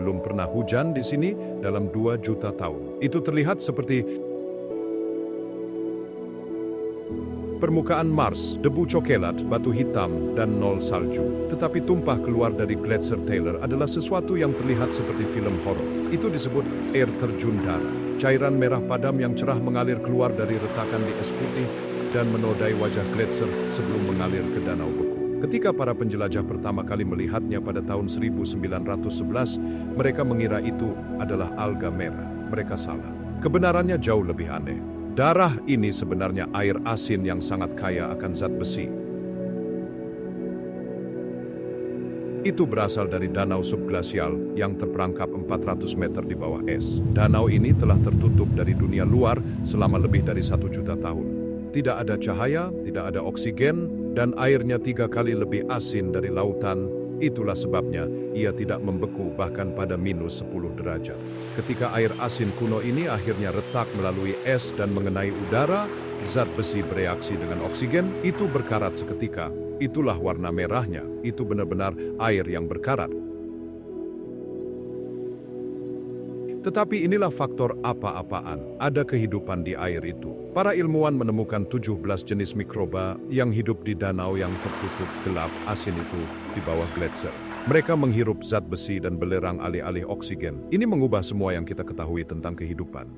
Belum pernah hujan di sini dalam 2 juta tahun. Itu terlihat seperti permukaan Mars, debu cokelat, batu hitam, dan nol salju. Tetapi tumpah keluar dari Gletser Taylor adalah sesuatu yang terlihat seperti film horor. Itu disebut air terjun darah. Cairan merah padam yang cerah mengalir keluar dari retakan di es putih dan menodai wajah Gletser sebelum mengalir ke danau beku. Ketika para penjelajah pertama kali melihatnya pada tahun 1911, mereka mengira itu adalah alga merah. Mereka salah. Kebenarannya jauh lebih aneh. Darah ini sebenarnya air asin yang sangat kaya akan zat besi. Itu berasal dari danau subglasial yang terperangkap 400 meter di bawah es. Danau ini telah tertutup dari dunia luar selama lebih dari 1 juta tahun. Tidak ada cahaya, tidak ada oksigen, dan airnya 3 kali lebih asin dari lautan. Itulah sebabnya ia tidak membeku bahkan pada -10 derajat. Ketika air asin kuno ini akhirnya retak melalui es dan mengenai udara, zat besi bereaksi dengan oksigen, itu berkarat seketika. Itulah warna merahnya, itu benar-benar air yang berkarat. Tetapi inilah faktor apa-apaan, ada kehidupan di air itu. Para ilmuwan menemukan 17 jenis mikroba yang hidup di danau yang tertutup gelap asin itu di bawah gletser. Mereka menghirup zat besi dan belerang alih-alih oksigen. Ini mengubah semua yang kita ketahui tentang kehidupan.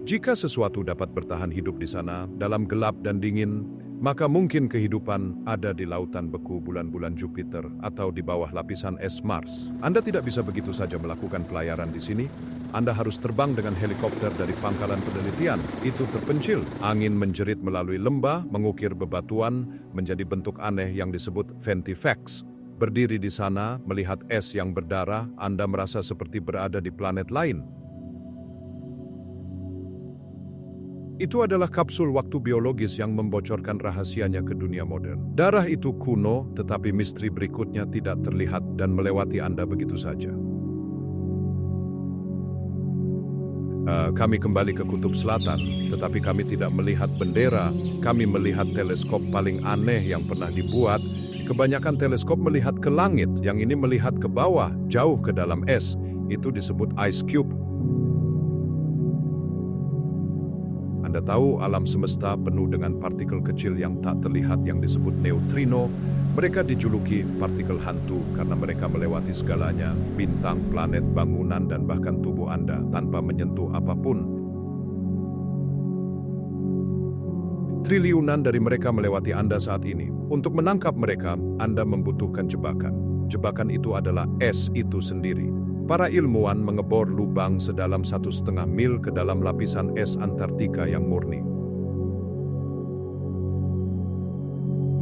Jika sesuatu dapat bertahan hidup di sana, dalam gelap dan dingin, maka mungkin kehidupan ada di lautan beku bulan-bulan Jupiter atau di bawah lapisan es Mars. Anda tidak bisa begitu saja melakukan pelayaran di sini. Anda harus terbang dengan helikopter dari pangkalan penelitian. Itu terpencil. Angin menjerit melalui lembah, mengukir bebatuan, menjadi bentuk aneh yang disebut ventifax. Berdiri di sana, melihat es yang berdarah, Anda merasa seperti berada di planet lain. Itu adalah kapsul waktu biologis yang membocorkan rahasianya ke dunia modern. Darah itu kuno, tetapi misteri berikutnya tidak terlihat dan melewati Anda begitu saja. Kami kembali ke Kutub Selatan, tetapi kami tidak melihat bendera. Kami melihat teleskop paling aneh yang pernah dibuat. Kebanyakan teleskop melihat ke langit, yang ini melihat ke bawah, jauh ke dalam es. Itu disebut ice cube. Anda tahu alam semesta penuh dengan partikel kecil yang tak terlihat yang disebut neutrino. Mereka dijuluki partikel hantu karena mereka melewati segalanya, bintang, planet, bangunan, dan bahkan tubuh Anda tanpa menyentuh apapun. Triliunan dari mereka melewati Anda saat ini. Untuk menangkap mereka, Anda membutuhkan jebakan. Jebakan itu adalah es itu sendiri. Para ilmuwan mengebor lubang sedalam 1,5 mil ke dalam lapisan es Antartika yang murni.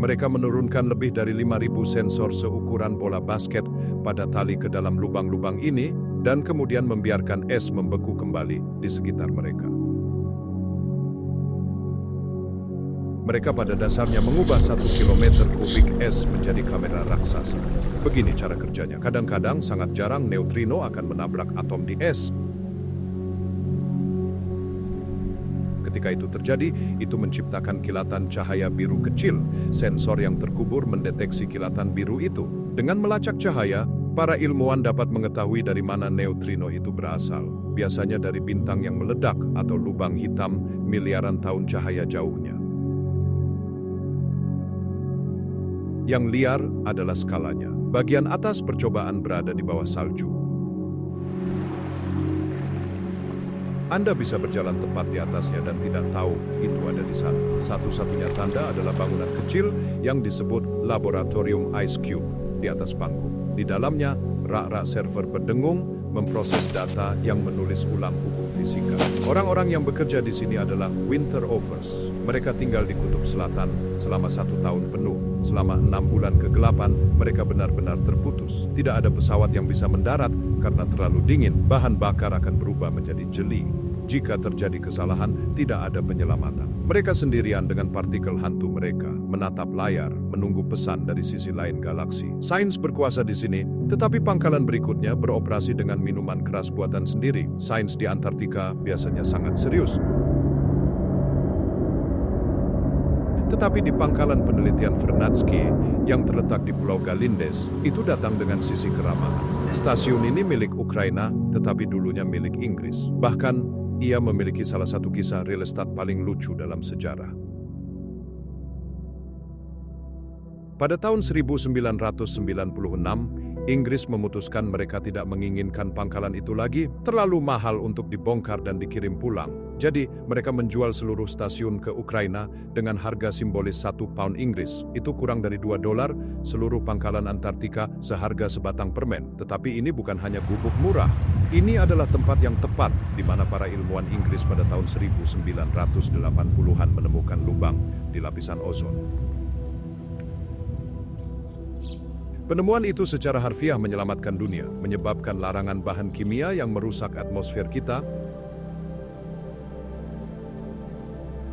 Mereka menurunkan lebih dari 5.000 sensor seukuran bola basket pada tali ke dalam lubang-lubang ini dan kemudian membiarkan es membeku kembali di sekitar mereka. Mereka pada dasarnya mengubah 1 kilometer kubik es menjadi kamera raksasa. Begini cara kerjanya. Kadang-kadang sangat jarang neutrino akan menabrak atom di es. Ketika itu terjadi, itu menciptakan kilatan cahaya biru kecil. Sensor yang terkubur mendeteksi kilatan biru itu. Dengan melacak cahaya, para ilmuwan dapat mengetahui dari mana neutrino itu berasal. Biasanya dari bintang yang meledak atau lubang hitam miliaran tahun cahaya jauhnya. Yang liar adalah skalanya. Bagian atas percobaan berada di bawah salju. Anda bisa berjalan tepat di atasnya dan tidak tahu itu ada di sana. Satu-satunya tanda adalah bangunan kecil yang disebut Laboratorium Ice Cube di atas panggung. Di dalamnya, rak-rak server berdengung memproses data yang menulis ulang hukum fisika. Orang-orang yang bekerja di sini adalah Winterovers. Mereka tinggal di Kutub Selatan selama 1 tahun penuh. Selama 6 bulan kegelapan, mereka benar-benar terputus. Tidak ada pesawat yang bisa mendarat karena terlalu dingin. Bahan bakar akan berubah menjadi jeli. Jika terjadi kesalahan, tidak ada penyelamatan. Mereka sendirian dengan partikel hantu mereka, menatap layar, menunggu pesan dari sisi lain galaksi. Sains berkuasa di sini, tetapi pangkalan berikutnya beroperasi dengan minuman keras buatan sendiri. Sains di Antartika biasanya sangat serius. Tetapi di pangkalan penelitian Vernadsky yang terletak di Pulau Galindes, itu datang dengan sisi keramahan. Stasiun ini milik Ukraina, tetapi dulunya milik Inggris. Bahkan, ia memiliki salah satu kisah real estate paling lucu dalam sejarah. Pada tahun 1996, Inggris memutuskan mereka tidak menginginkan pangkalan itu lagi, terlalu mahal untuk dibongkar dan dikirim pulang. Jadi, mereka menjual seluruh stasiun ke Ukraina dengan harga simbolis 1 pound Inggris. Itu kurang dari $2, seluruh pangkalan Antartika seharga sebatang permen. Tetapi ini bukan hanya gubuk murah. Ini adalah tempat yang tepat di mana para ilmuwan Inggris pada tahun 1980-an menemukan lubang di lapisan ozon. Penemuan itu secara harfiah menyelamatkan dunia, menyebabkan larangan bahan kimia yang merusak atmosfer kita.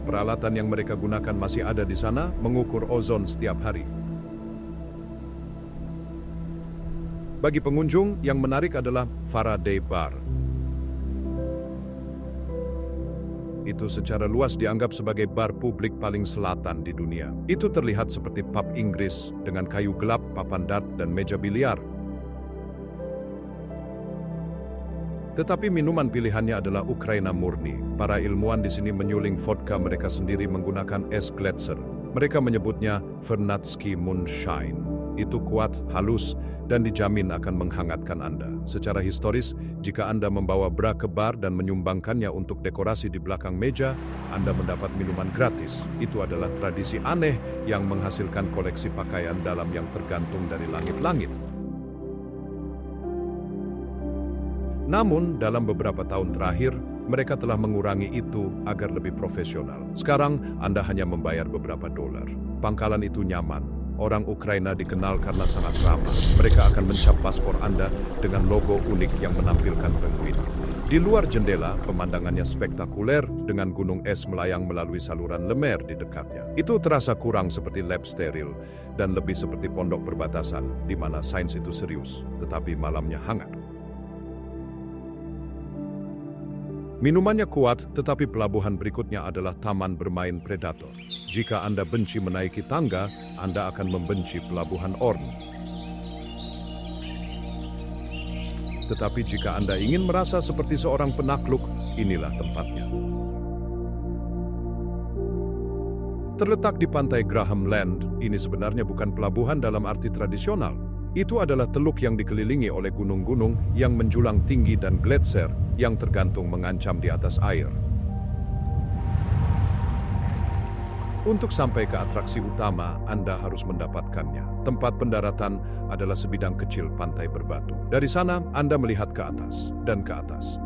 Peralatan yang mereka gunakan masih ada di sana, mengukur ozon setiap hari. Bagi pengunjung, yang menarik adalah Faraday Bar. Itu secara luas dianggap sebagai bar publik paling selatan di dunia. Itu terlihat seperti pub Inggris dengan kayu gelap, papan dart, dan meja biliar. Tetapi minuman pilihannya adalah Ukraina murni. Para ilmuwan di sini menyuling vodka mereka sendiri menggunakan es Gletser. Mereka menyebutnya Vernadsky Moonshine. Itu kuat, halus, dan dijamin akan menghangatkan Anda. Secara historis, jika Anda membawa bra ke bar dan menyumbangkannya untuk dekorasi di belakang meja, Anda mendapat minuman gratis. Itu adalah tradisi aneh yang menghasilkan koleksi pakaian dalam yang tergantung dari langit-langit. Namun, dalam beberapa tahun terakhir, mereka telah mengurangi itu agar lebih profesional. Sekarang, Anda hanya membayar beberapa dolar. Pangkalan itu nyaman. Orang Ukraina dikenal karena sangat ramah. Mereka akan mencap paspor Anda dengan logo unik yang menampilkan penguin. Di luar jendela, pemandangannya spektakuler dengan gunung es melayang melalui saluran Lemer di dekatnya. Itu terasa kurang seperti lab steril dan lebih seperti pondok perbatasan di mana sains itu serius, tetapi malamnya hangat. Minumannya kuat, tetapi pelabuhan berikutnya adalah taman bermain predator. Jika Anda benci menaiki tangga, Anda akan membenci pelabuhan Orn. Tetapi jika Anda ingin merasa seperti seorang penakluk, inilah tempatnya. Terletak di pantai Graham Land, ini sebenarnya bukan pelabuhan dalam arti tradisional. Itu adalah teluk yang dikelilingi oleh gunung-gunung yang menjulang tinggi dan gletser yang tergantung mengancam di atas air. Untuk sampai ke atraksi utama, Anda harus mendapatkannya. Tempat pendaratan adalah sebidang kecil pantai berbatu. Dari sana, Anda melihat ke atas dan ke atas.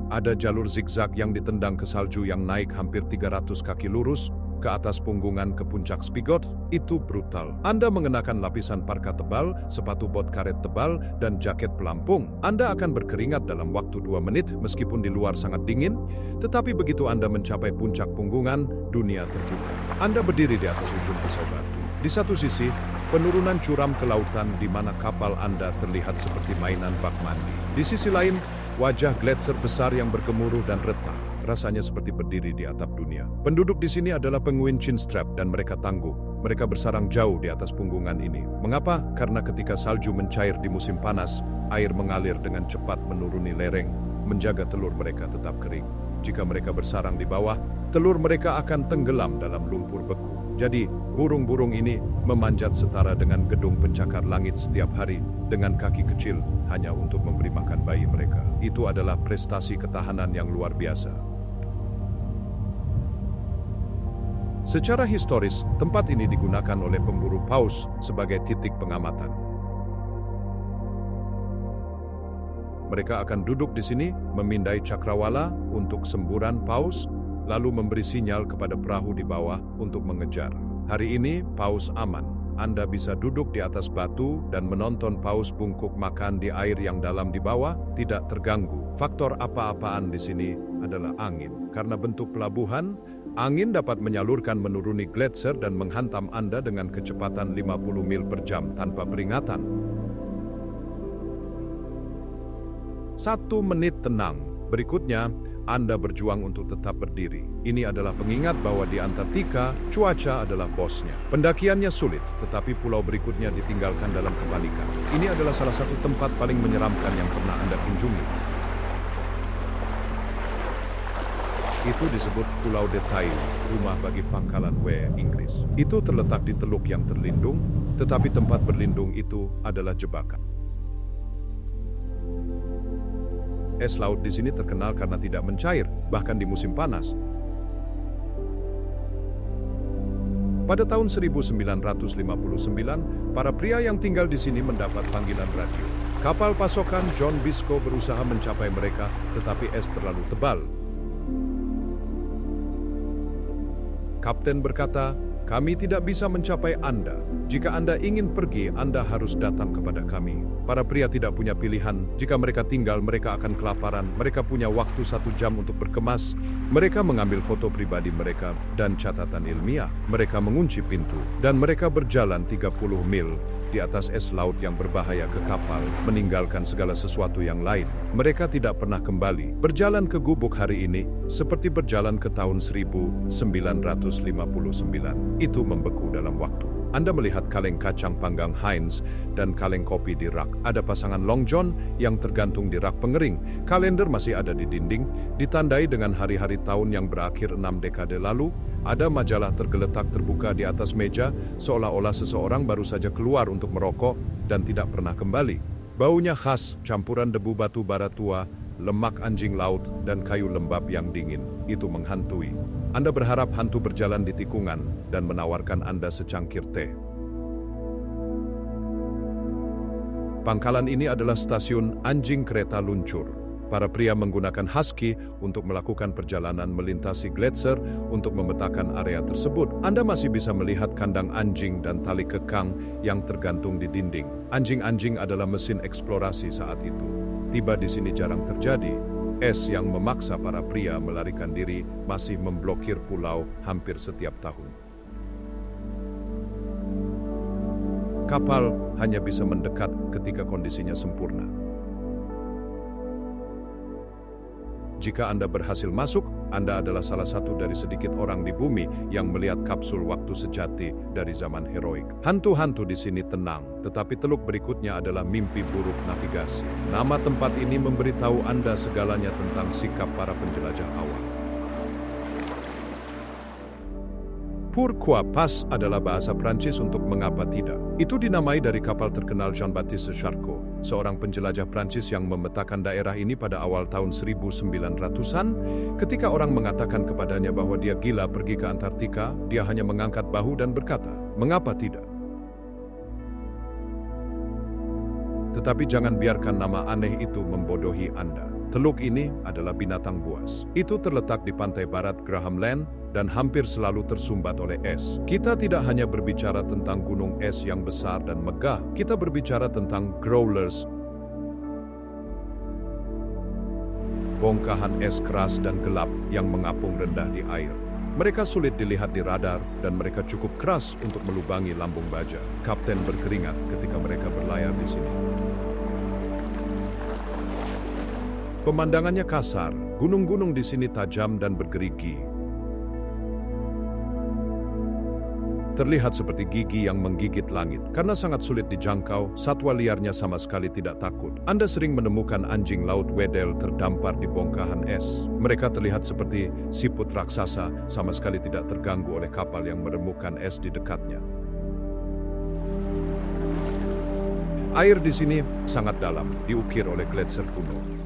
Ada jalur zigzag yang ditendang ke salju yang naik hampir 300 kaki lurus, ke atas punggungan ke puncak Spigot. Itu brutal. Anda mengenakan lapisan parka tebal, sepatu bot karet tebal, dan jaket pelampung. Anda akan berkeringat dalam waktu 2 menit meskipun di luar sangat dingin, tetapi begitu Anda mencapai puncak punggungan, dunia terbuka. Anda berdiri di atas ujung pisau batu. Di satu sisi, penurunan curam ke lautan di mana kapal Anda terlihat seperti mainan bak mandi. Di sisi lain, wajah gletser besar yang bergemuruh dan retak. Rasanya seperti berdiri di atap dunia. Penduduk di sini adalah penguin chinstrap dan mereka tangguh. Mereka bersarang jauh di atas punggungan ini. Mengapa? Karena ketika salju mencair di musim panas, air mengalir dengan cepat menuruni lereng, menjaga telur mereka tetap kering. Jika mereka bersarang di bawah, telur mereka akan tenggelam dalam lumpur beku. Jadi, burung-burung ini memanjat setara dengan gedung pencakar langit setiap hari dengan kaki kecil hanya untuk memberi makan bayi mereka. Itu adalah prestasi ketahanan yang luar biasa. Secara historis, tempat ini digunakan oleh pemburu paus sebagai titik pengamatan. Mereka akan duduk di sini, memindai cakrawala untuk semburan paus, lalu memberi sinyal kepada perahu di bawah untuk mengejar. Hari ini, paus aman. Anda bisa duduk di atas batu dan menonton paus bungkuk makan di air yang dalam di bawah, tidak terganggu. Faktor apa-apaan di sini adalah angin. Karena bentuk pelabuhan, angin dapat menyalurkan menuruni gletser dan menghantam Anda dengan kecepatan 50 mil per jam tanpa peringatan. 1 menit tenang. Berikutnya, Anda berjuang untuk tetap berdiri. Ini adalah pengingat bahwa di Antartika, cuaca adalah bosnya. Pendakiannya sulit, tetapi pulau berikutnya ditinggalkan dalam kepanikan. Ini adalah salah satu tempat paling menyeramkan yang pernah Anda kunjungi. Itu disebut Pulau Detail, rumah bagi pangkalan W Inggris. Itu terletak di teluk yang terlindung, tetapi tempat berlindung itu adalah jebakan. Es laut di sini terkenal karena tidak mencair, bahkan di musim panas. Pada tahun 1959, para pria yang tinggal di sini mendapat panggilan radio. Kapal pasokan John Biscoe berusaha mencapai mereka, tetapi es terlalu tebal. Kapten berkata, "Kami tidak bisa mencapai Anda. Jika Anda ingin pergi, Anda harus datang kepada kami." Para pria tidak punya pilihan. Jika mereka tinggal, mereka akan kelaparan. Mereka punya waktu 1 jam untuk berkemas. Mereka mengambil foto pribadi mereka dan catatan ilmiah. Mereka mengunci pintu dan mereka berjalan 30 mil di atas es laut yang berbahaya ke kapal, meninggalkan segala sesuatu yang lain. Mereka tidak pernah kembali. Berjalan ke gubuk hari ini seperti berjalan ke tahun 1959. Itu membeku dalam waktu. Anda melihat kaleng kacang panggang Heinz dan kaleng kopi di rak. Ada pasangan Long John yang tergantung di rak pengering. Kalender masih ada di dinding, ditandai dengan hari-hari tahun yang berakhir 6 dekade lalu. Ada majalah tergeletak terbuka di atas meja, seolah-olah seseorang baru saja keluar untuk merokok dan tidak pernah kembali. Baunya khas, campuran debu batu bara tua, lemak anjing laut, dan kayu lembab yang dingin. Itu menghantui. Anda berharap hantu berjalan di tikungan dan menawarkan Anda secangkir teh. Pangkalan ini adalah stasiun anjing kereta luncur. Para pria menggunakan husky untuk melakukan perjalanan melintasi gletser untuk memetakan area tersebut. Anda masih bisa melihat kandang anjing dan tali kekang yang tergantung di dinding. Anjing-anjing adalah mesin eksplorasi saat itu. Tiba di sini jarang terjadi. Es yang memaksa para pria melarikan diri masih memblokir pulau hampir setiap tahun. Kapal hanya bisa mendekat ketika kondisinya sempurna. Jika Anda berhasil masuk, Anda adalah salah satu dari sedikit orang di bumi yang melihat kapsul waktu sejati dari zaman heroik. Hantu-hantu di sini tenang, tetapi teluk berikutnya adalah mimpi buruk navigasi. Nama tempat ini memberitahu Anda segalanya tentang sikap para penjelajah awal. Pourquoi pas adalah bahasa Prancis untuk mengapa tidak. Itu dinamai dari kapal terkenal Jean-Baptiste Charcot, seorang penjelajah Prancis yang memetakan daerah ini pada awal tahun 1900-an. Ketika orang mengatakan kepadanya bahwa dia gila pergi ke Antartika, dia hanya mengangkat bahu dan berkata, "Mengapa tidak?" Tetapi jangan biarkan nama aneh itu membodohi Anda. Teluk ini adalah binatang buas. Itu terletak di pantai barat Graham Land dan hampir selalu tersumbat oleh es. Kita tidak hanya berbicara tentang gunung es yang besar dan megah, kita berbicara tentang growlers, bongkahan es keras dan gelap yang mengapung rendah di air. Mereka sulit dilihat di radar dan mereka cukup keras untuk melubangi lambung baja. Kapten berkeringat ketika mereka berlayar di sini. Pemandangannya kasar, gunung-gunung di sini tajam dan bergerigi. terlihat seperti gigi yang menggigit langit. Karena sangat sulit dijangkau, satwa liarnya sama sekali tidak takut. Anda sering menemukan anjing laut Weddell terdampar di bongkahan es. Mereka terlihat seperti siput raksasa, sama sekali tidak terganggu oleh kapal yang meremukkan es di dekatnya. Air di sini sangat dalam, diukir oleh gletser kuno.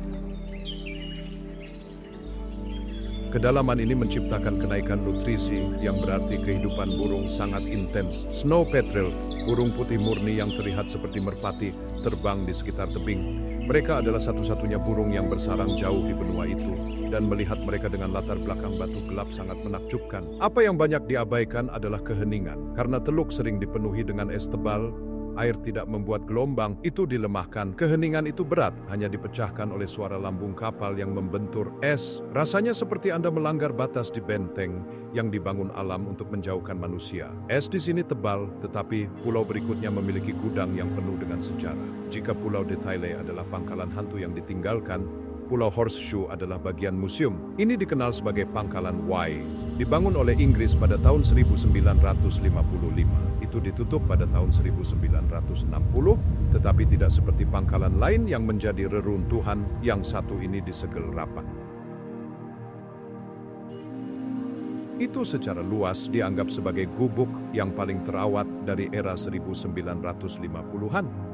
Kedalaman ini menciptakan kenaikan nutrisi yang berarti kehidupan burung sangat intens. Snow petrel, burung putih murni yang terlihat seperti merpati, terbang di sekitar tebing. Mereka adalah satu-satunya burung yang bersarang jauh di benua itu, dan melihat mereka dengan latar belakang batu gelap sangat menakjubkan. Apa yang banyak diabaikan adalah keheningan. Karena teluk sering dipenuhi dengan es tebal, air tidak membuat gelombang, itu dilemahkan. Keheningan itu berat, hanya dipecahkan oleh suara lambung kapal yang membentur es. Rasanya seperti Anda melanggar batas di benteng yang dibangun alam untuk menjauhkan manusia. Es di sini tebal, tetapi pulau berikutnya memiliki gudang yang penuh dengan sejarah. Jika Pulau de Tailay adalah pangkalan hantu yang ditinggalkan, Pulau Horseshoe adalah bagian museum. Ini dikenal sebagai Pangkalan Y. Dibangun oleh Inggris pada tahun 1955. Itu ditutup pada tahun 1960, tetapi tidak seperti pangkalan lain yang menjadi reruntuhan, yang satu ini disegel rapat. Itu secara luas dianggap sebagai gubuk yang paling terawat dari era 1950-an.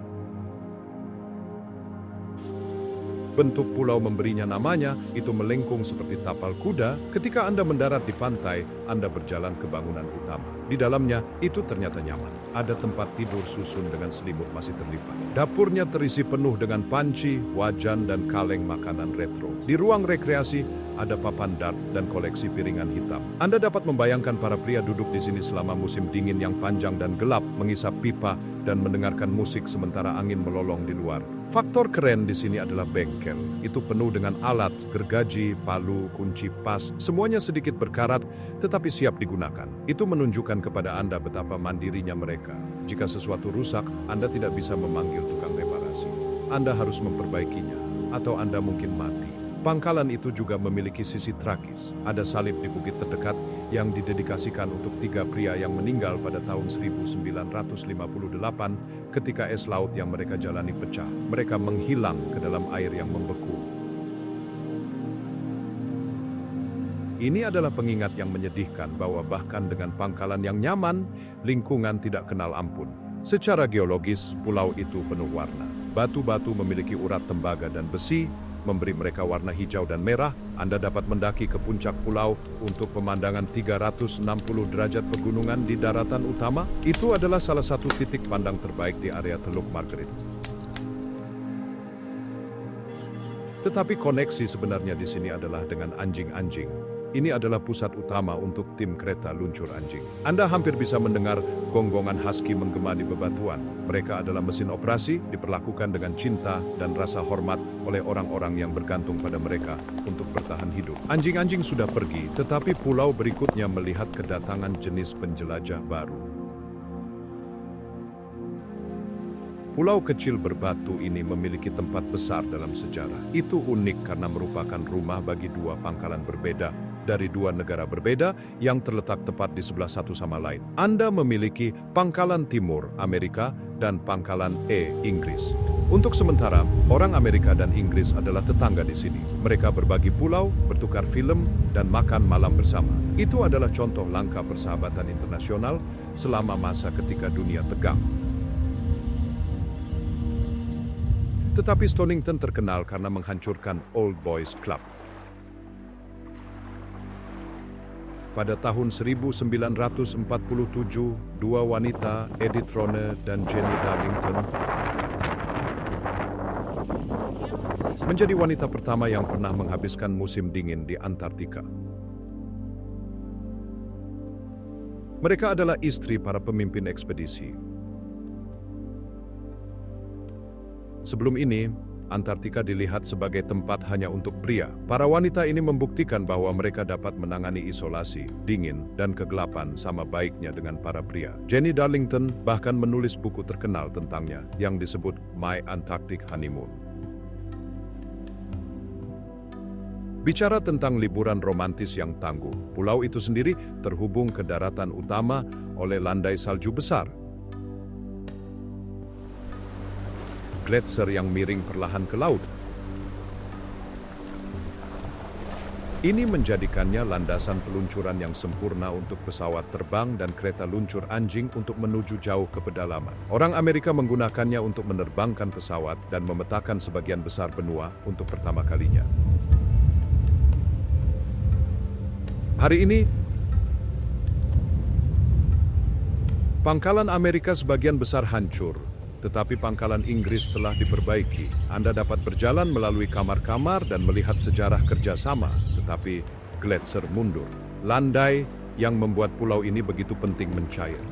Bentuk pulau memberinya namanya, itu melengkung seperti tapal kuda. Ketika Anda mendarat di pantai, Anda berjalan ke bangunan utama. Di dalamnya, itu ternyata nyaman. Ada tempat tidur susun dengan selimut masih terlipat. Dapurnya terisi penuh dengan panci, wajan, dan kaleng makanan retro. Di ruang rekreasi, ada papan dart dan koleksi piringan hitam. Anda dapat membayangkan para pria duduk di sini selama musim dingin yang panjang dan gelap, mengisap pipa, dan mendengarkan musik sementara angin melolong di luar. Faktor keren di sini adalah bengkel. Itu penuh dengan alat, gergaji, palu, kunci pas, semuanya sedikit berkarat tetapi siap digunakan. Itu menunjukkan kepada Anda betapa mandirinya mereka. Jika sesuatu rusak, Anda tidak bisa memanggil tukang reparasi. Anda harus memperbaikinya, atau Anda mungkin mati. Pangkalan itu juga memiliki sisi tragis. Ada salib di bukit terdekat yang didedikasikan untuk 3 pria yang meninggal pada tahun 1958 ketika es laut yang mereka jalani pecah. Mereka menghilang ke dalam air yang membeku. Ini adalah pengingat yang menyedihkan bahwa bahkan dengan pangkalan yang nyaman, lingkungan tidak kenal ampun. Secara geologis, pulau itu penuh warna. Batu-batu memiliki urat tembaga dan besi, memberi mereka warna hijau dan merah. Anda dapat mendaki ke puncak pulau untuk pemandangan 360 derajat pegunungan di daratan utama. Itu adalah salah satu titik pandang terbaik di area Teluk Margaret. Tetapi koneksi sebenarnya di sini adalah dengan anjing-anjing. Ini adalah pusat utama untuk tim kereta luncur anjing. Anda hampir bisa mendengar gonggongan husky menggema di bebatuan. Mereka adalah mesin operasi, diperlakukan dengan cinta dan rasa hormat oleh orang-orang yang bergantung pada mereka untuk bertahan hidup. Anjing-anjing sudah pergi, tetapi pulau berikutnya melihat kedatangan jenis penjelajah baru. Pulau kecil berbatu ini memiliki tempat besar dalam sejarah. Itu unik karena merupakan rumah bagi 2 pangkalan berbeda dari 2 negara berbeda yang terletak tepat di sebelah satu sama lain. Anda memiliki Pangkalan Timur Amerika dan Pangkalan E Inggris. Untuk sementara, orang Amerika dan Inggris adalah tetangga di sini. Mereka berbagi pulau, bertukar film, dan makan malam bersama. Itu adalah contoh langkah persahabatan internasional selama masa ketika dunia tegang. Tetapi Stonington terkenal karena menghancurkan Old Boys Club. Pada tahun 1947, 2 wanita, Edith Rone dan Jenny Darlington, menjadi wanita pertama yang pernah menghabiskan musim dingin di Antartika. Mereka adalah istri para pemimpin ekspedisi. Sebelum ini, Antartika dilihat sebagai tempat hanya untuk pria. Para wanita ini membuktikan bahwa mereka dapat menangani isolasi, dingin, dan kegelapan sama baiknya dengan para pria. Jenny Darlington bahkan menulis buku terkenal tentangnya yang disebut My Antarctic Honeymoon. Bicara tentang liburan romantis yang tangguh, pulau itu sendiri terhubung ke daratan utama oleh landai salju besar. Gletser yang miring perlahan ke laut. Ini menjadikannya landasan peluncuran yang sempurna untuk pesawat terbang dan kereta luncur anjing untuk menuju jauh ke pedalaman. Orang Amerika menggunakannya untuk menerbangkan pesawat dan memetakan sebagian besar benua untuk pertama kalinya. Hari ini, pangkalan Amerika sebagian besar hancur, tetapi pangkalan Inggris telah diperbaiki. Anda dapat berjalan melalui kamar-kamar dan melihat sejarah kerjasama, tetapi Gletser mundur. Landai yang membuat pulau ini begitu penting mencair.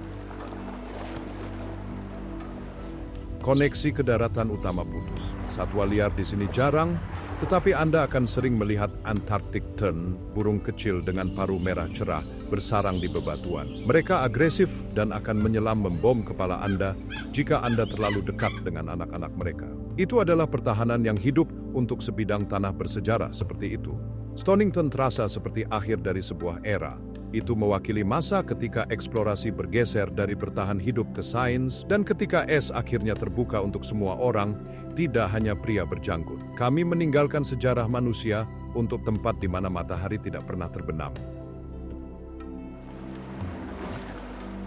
Koneksi ke daratan utama putus. Satwa liar di sini jarang, tetapi Anda akan sering melihat Antarctic tern, burung kecil dengan paruh merah cerah, bersarang di bebatuan. Mereka agresif dan akan menyelam membom kepala Anda jika Anda terlalu dekat dengan anak-anak mereka. Itu adalah pertahanan yang hidup untuk sebidang tanah bersejarah seperti itu. Stonington terasa seperti akhir dari sebuah era. Itu mewakili masa ketika eksplorasi bergeser dari bertahan hidup ke sains dan ketika es akhirnya terbuka untuk semua orang, tidak hanya pria berjanggut. Kami meninggalkan sejarah manusia untuk tempat di mana matahari tidak pernah terbenam.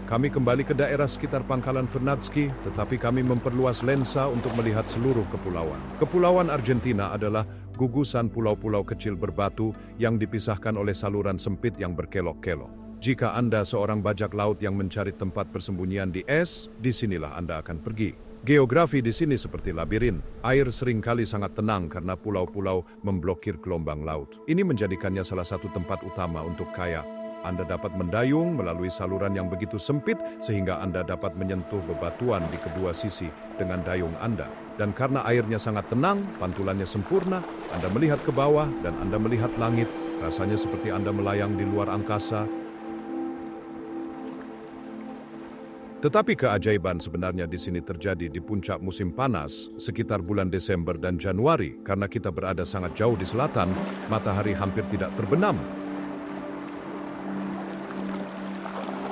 Kami kembali ke daerah sekitar pangkalan Vernadsky, tetapi kami memperluas lensa untuk melihat seluruh kepulauan. Kepulauan Argentina adalah gugusan pulau-pulau kecil berbatu yang dipisahkan oleh saluran sempit yang berkelok-kelok. Jika Anda seorang bajak laut yang mencari tempat persembunyian di es, disinilah Anda akan pergi. Geografi di sini seperti labirin. Air seringkali sangat tenang karena pulau-pulau memblokir gelombang laut. Ini menjadikannya salah satu tempat utama untuk kayak. Anda dapat mendayung melalui saluran yang begitu sempit sehingga Anda dapat menyentuh bebatuan di kedua sisi dengan dayung Anda. Dan karena airnya sangat tenang, pantulannya sempurna, Anda melihat ke bawah dan Anda melihat langit. Rasanya seperti Anda melayang di luar angkasa. Tetapi keajaiban sebenarnya di sini terjadi di puncak musim panas sekitar bulan Desember dan Januari. Karena kita berada sangat jauh di selatan, matahari hampir tidak terbenam.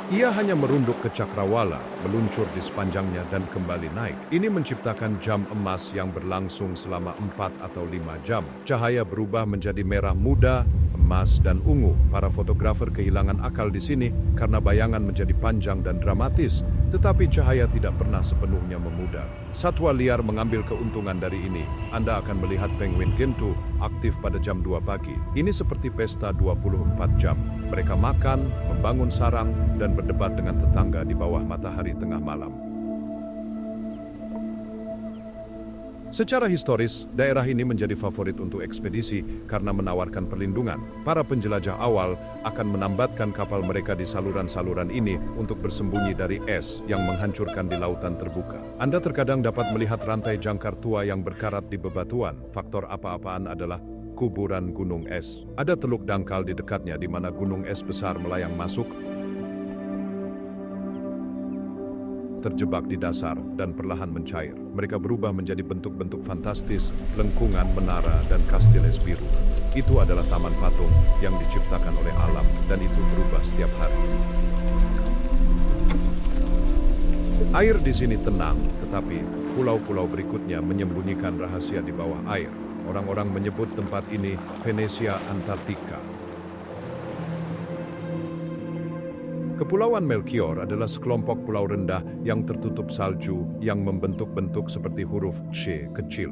Ia hanya merunduk ke cakrawala, meluncur di sepanjangnya dan kembali naik. Ini menciptakan jam emas yang berlangsung selama 4 atau 5 jam. Cahaya berubah menjadi merah muda, emas, dan ungu. Para fotografer kehilangan akal di sini karena bayangan menjadi panjang dan dramatis, tetapi cahaya tidak pernah sepenuhnya memudar. Satwa liar mengambil keuntungan dari ini. Anda akan melihat penguin Gentoo aktif pada jam 2 pagi. Ini seperti pesta 24 jam. Mereka makan, membangun sarang, dan berdebat dengan tetangga di bawah matahari tengah malam. Secara historis, daerah ini menjadi favorit untuk ekspedisi karena menawarkan perlindungan. Para penjelajah awal akan menambatkan kapal mereka di saluran-saluran ini untuk bersembunyi dari es yang menghancurkan di lautan terbuka. Anda terkadang dapat melihat rantai jangkar tua yang berkarat di bebatuan. Faktor apa-apaan adalah kuburan gunung es. Ada teluk dangkal di dekatnya di mana gunung es besar melayang masuk, terjebak di dasar dan perlahan mencair. Mereka berubah menjadi bentuk-bentuk fantastis, lengkungan, menara, dan kastil es biru. Itu adalah taman patung yang diciptakan oleh alam dan itu berubah setiap hari. Air di sini tenang, tetapi pulau-pulau berikutnya menyembunyikan rahasia di bawah air. Orang-orang menyebut tempat ini Venesia Antartika. Kepulauan Melchior adalah sekelompok pulau rendah yang tertutup salju yang membentuk bentuk seperti huruf C kecil.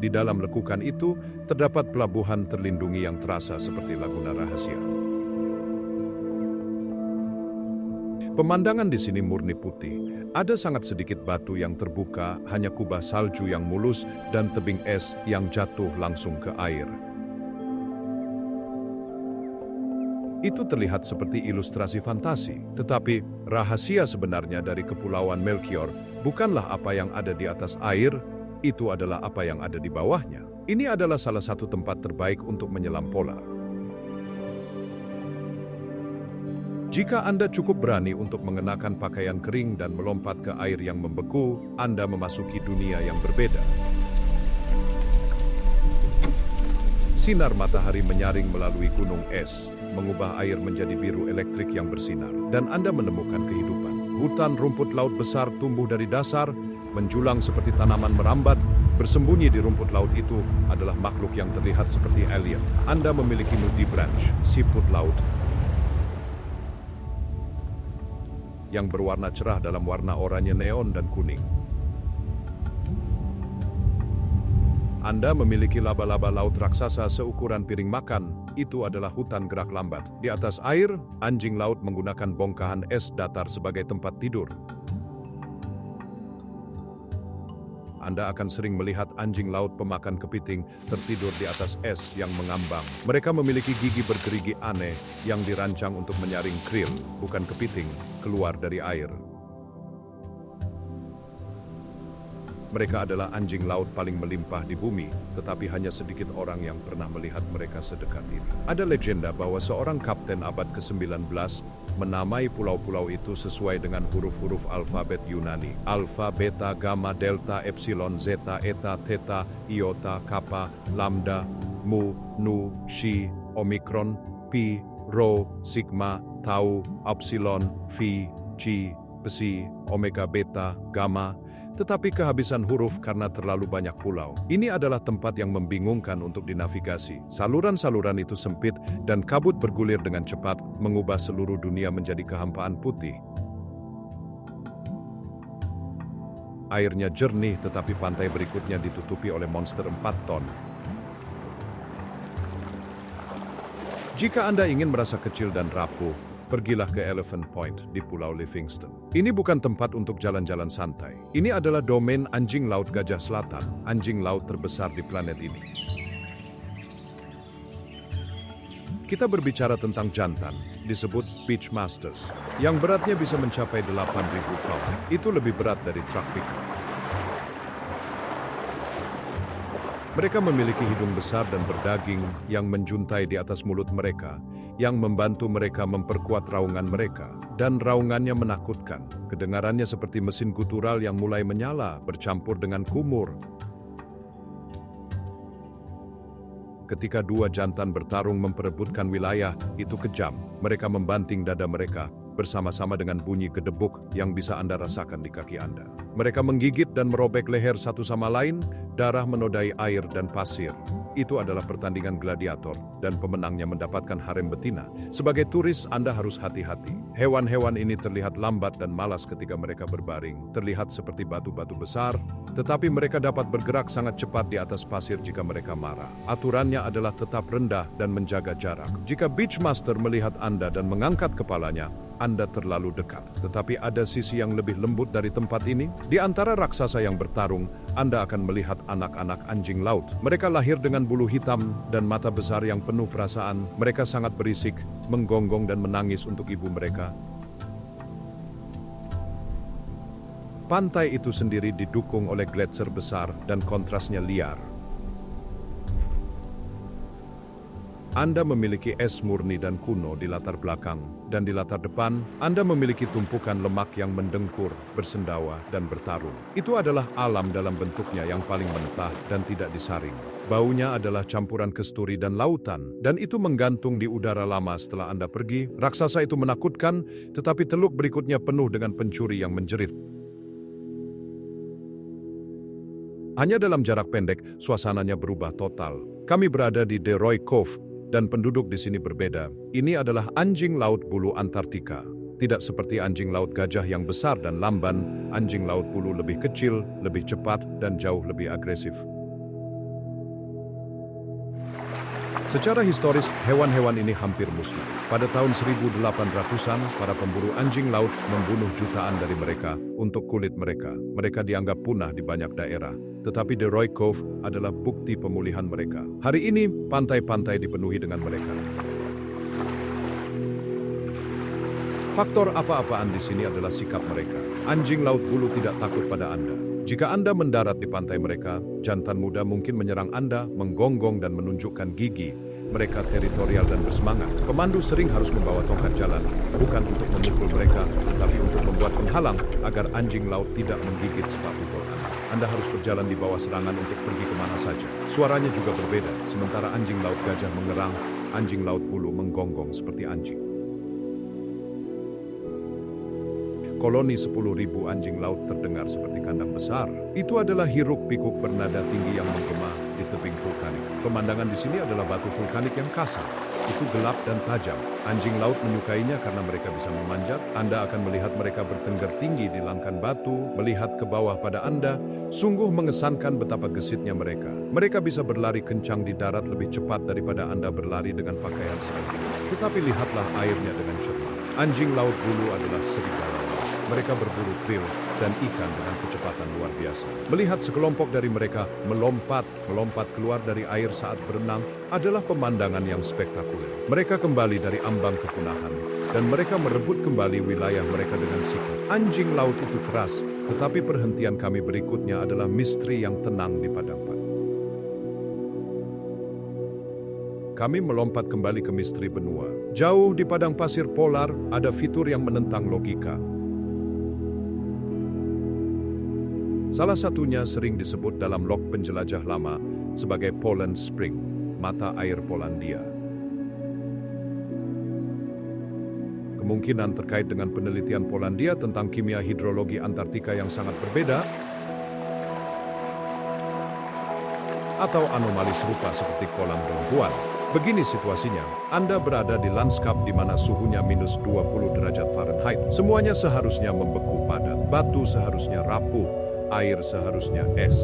Di dalam lekukan itu, terdapat pelabuhan terlindungi yang terasa seperti laguna rahasia. Pemandangan di sini murni putih. Ada sangat sedikit batu yang terbuka, hanya kubah salju yang mulus dan tebing es yang jatuh langsung ke air. Itu terlihat seperti ilustrasi fantasi, tetapi rahasia sebenarnya dari Kepulauan Melchior bukanlah apa yang ada di atas air, itu adalah apa yang ada di bawahnya. Ini adalah salah satu tempat terbaik untuk menyelam polar. Jika Anda cukup berani untuk mengenakan pakaian kering dan melompat ke air yang membeku, Anda memasuki dunia yang berbeda. Sinar matahari menyaring melalui gunung es. mengubah air menjadi biru elektrik yang bersinar. Dan Anda menemukan kehidupan. Hutan rumput laut besar tumbuh dari dasar, menjulang seperti tanaman merambat. Bersembunyi di rumput laut itu adalah makhluk yang terlihat seperti alien. Anda memiliki nudibranch, siput laut, yang berwarna cerah dalam warna oranye neon dan kuning. Anda memiliki laba-laba laut raksasa seukuran piring makan. Itu adalah hutan gerak lambat. Di atas air, anjing laut menggunakan bongkahan es datar sebagai tempat tidur. Anda akan sering melihat anjing laut pemakan kepiting tertidur di atas es yang mengambang. Mereka memiliki gigi bergerigi aneh yang dirancang untuk menyaring krill, bukan kepiting, keluar dari air. Mereka adalah anjing laut paling melimpah di bumi, tetapi hanya sedikit orang yang pernah melihat mereka sedekat ini. Ada legenda bahwa seorang kapten abad ke-19 menamai pulau-pulau itu sesuai dengan huruf-huruf alfabet Yunani. Alfa, beta, gamma, delta, epsilon, zeta, eta, theta, iota, kappa, lambda, mu, nu, xi, omikron, pi, rho, sigma, tau, epsilon, phi, chi, psi, omega beta, gamma. Tetapi kehabisan huruf karena terlalu banyak pulau. Ini adalah tempat yang membingungkan untuk dinavigasi. Saluran-saluran itu sempit dan kabut bergulir dengan cepat, mengubah seluruh dunia menjadi kehampaan putih. Airnya jernih, tetapi pantai berikutnya ditutupi oleh monster 4 ton. Jika Anda ingin merasa kecil dan rapuh, pergilah ke Elephant Point di Pulau Livingston. Ini bukan tempat untuk jalan-jalan santai. Ini adalah domain anjing laut gajah selatan, anjing laut terbesar di planet ini. Kita berbicara tentang jantan, disebut Beach Masters, yang beratnya bisa mencapai 8.000 pound. Itu lebih berat dari truk pickup. Mereka memiliki hidung besar dan berdaging yang menjuntai di atas mulut mereka, yang membantu mereka memperkuat raungan mereka, dan raungannya menakutkan. Kedengarannya seperti mesin gutural yang mulai menyala, bercampur dengan kumur. Ketika dua jantan bertarung memperebutkan wilayah, itu kejam. Mereka membanting dada mereka, bersama-sama dengan bunyi gedebuk yang bisa Anda rasakan di kaki Anda. Mereka menggigit dan merobek leher satu sama lain, darah menodai air dan pasir. Itu adalah pertandingan gladiator, dan pemenangnya mendapatkan harem betina. Sebagai turis, Anda harus hati-hati. Hewan-hewan ini terlihat lambat dan malas ketika mereka berbaring, terlihat seperti batu-batu besar, tetapi mereka dapat bergerak sangat cepat di atas pasir jika mereka marah. Aturannya adalah tetap rendah dan menjaga jarak. Jika Beachmaster melihat Anda dan mengangkat kepalanya, Anda terlalu dekat. Tetapi ada sisi yang lebih lembut dari tempat ini. Di antara raksasa yang bertarung, Anda akan melihat anak-anak anjing laut. Mereka lahir dengan bulu hitam dan mata besar yang penuh perasaan. Mereka sangat berisik, menggonggong dan menangis untuk ibu mereka. Pantai itu sendiri didukung oleh gletser besar dan kontrasnya liar. Anda memiliki es murni dan kuno di latar belakang, dan di latar depan, Anda memiliki tumpukan lemak yang mendengkur, bersendawa, dan bertarung. Itu adalah alam dalam bentuknya yang paling mentah dan tidak disaring. Baunya adalah campuran kesturi dan lautan, dan itu menggantung di udara lama setelah Anda pergi. Raksasa itu menakutkan, tetapi teluk berikutnya penuh dengan pencuri yang menjerit. Hanya dalam jarak pendek, suasananya berubah total. Kami berada di Deroy Cove, dan penduduk di sini berbeda. Ini adalah anjing laut bulu Antartika. Tidak seperti anjing laut gajah yang besar dan lamban, anjing laut bulu lebih kecil, lebih cepat, dan jauh lebih agresif. Secara historis, hewan-hewan ini hampir musnah. Pada tahun 1800-an, para pemburu anjing laut membunuh jutaan dari mereka untuk kulit mereka. Mereka dianggap punah di banyak daerah. Tetapi Deroy Cove adalah bukti pemulihan mereka. Hari ini, pantai-pantai dipenuhi dengan mereka. Faktor apa-apaan di sini adalah sikap mereka. Anjing laut bulu tidak takut pada Anda. Jika Anda mendarat di pantai mereka, jantan muda mungkin menyerang Anda, menggonggong dan menunjukkan gigi. Mereka teritorial dan bersemangat. Pemandu sering harus membawa tongkat jalan, bukan untuk memukul mereka, tetapi untuk membuat penghalang agar anjing laut tidak menggigit sepatu bot Anda. Anda harus berjalan di bawah serangan untuk pergi kemana saja. Suaranya juga berbeda, sementara anjing laut gajah mengerang, anjing laut bulu menggonggong seperti anjing. Koloni 10.000 anjing laut terdengar seperti kandang besar. Itu adalah hiruk-pikuk bernada tinggi yang menggema di tebing vulkanik. Pemandangan di sini adalah batu vulkanik yang kasar. Itu gelap dan tajam. Anjing laut menyukainya karena mereka bisa memanjat. Anda akan melihat mereka bertengger tinggi di langkan batu, melihat ke bawah pada Anda. Sungguh mengesankan betapa gesitnya mereka. Mereka bisa berlari kencang di darat lebih cepat daripada Anda berlari dengan pakaian salju. Tetapi lihatlah airnya dengan cermat. Anjing laut bulu adalah serigala. Mereka berburu krill dan ikan dengan kecepatan luar biasa. Melihat sekelompok dari mereka melompat keluar dari air saat berenang adalah pemandangan yang spektakuler. Mereka kembali dari ambang kepunahan dan mereka merebut kembali wilayah mereka dengan sigap. Anjing laut itu keras, tetapi perhentian kami berikutnya adalah misteri yang tenang di padang pasir. Kami melompat kembali ke misteri benua. Jauh di padang pasir polar ada fitur yang menentang logika. Salah satunya sering disebut dalam log penjelajah lama sebagai Poland Spring, mata air Polandia. Kemungkinan terkait dengan penelitian Polandia tentang kimia hidrologi Antartika yang sangat berbeda, atau anomali serupa seperti kolam Don Juan. Begini situasinya, Anda berada di lanskap di mana suhunya minus 20 derajat Fahrenheit. Semuanya seharusnya membeku padat, batu seharusnya rapuh, air seharusnya es.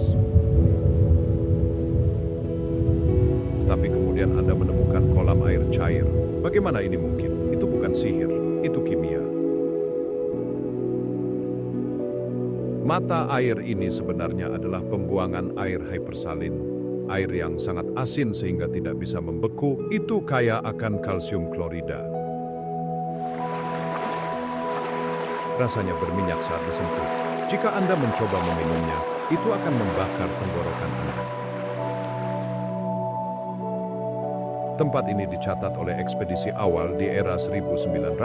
Tetapi kemudian Anda menemukan kolam air cair. Bagaimana ini mungkin? Itu bukan sihir, itu kimia. Mata air ini sebenarnya adalah pembuangan air hypersalin. Air yang sangat asin sehingga tidak bisa membeku, itu kaya akan kalsium klorida. Rasanya berminyak saat disentuh. Jika Anda mencoba meminumnya, itu akan membakar tenggorokan Anda. Tempat ini dicatat oleh ekspedisi awal di era 1909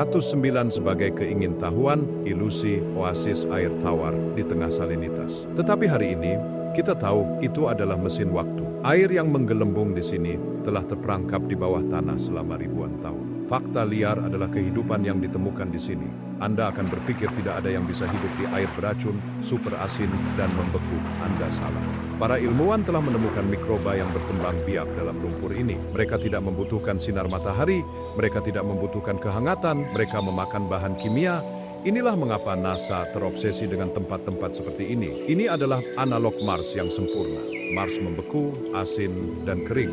sebagai keingintahuan, ilusi, oasis air tawar di tengah salinitas. Tetapi hari ini, kita tahu itu adalah mesin waktu. Air yang menggelembung di sini telah terperangkap di bawah tanah selama ribuan tahun. Fakta liar adalah kehidupan yang ditemukan di sini. Anda akan berpikir tidak ada yang bisa hidup di air beracun, super asin, dan membeku. Anda salah. Para ilmuwan telah menemukan mikroba yang berkembang biak dalam lumpur ini. Mereka tidak membutuhkan sinar matahari, mereka tidak membutuhkan kehangatan, mereka memakan bahan kimia. Inilah mengapa NASA terobsesi dengan tempat-tempat seperti ini. Ini adalah analog Mars yang sempurna. Mars membeku, asin, dan kering.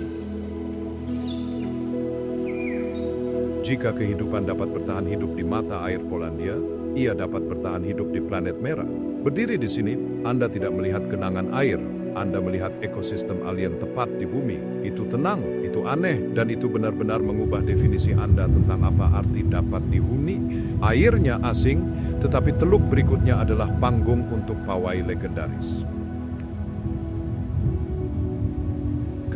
Jika kehidupan dapat bertahan hidup di mata air Polandia, ia dapat bertahan hidup di planet merah. Berdiri di sini, Anda tidak melihat genangan air. Anda melihat ekosistem alien tepat di bumi. Itu tenang, itu aneh, dan itu benar-benar mengubah definisi Anda tentang apa arti dapat dihuni. Airnya asing, tetapi teluk berikutnya adalah panggung untuk pawai legendaris.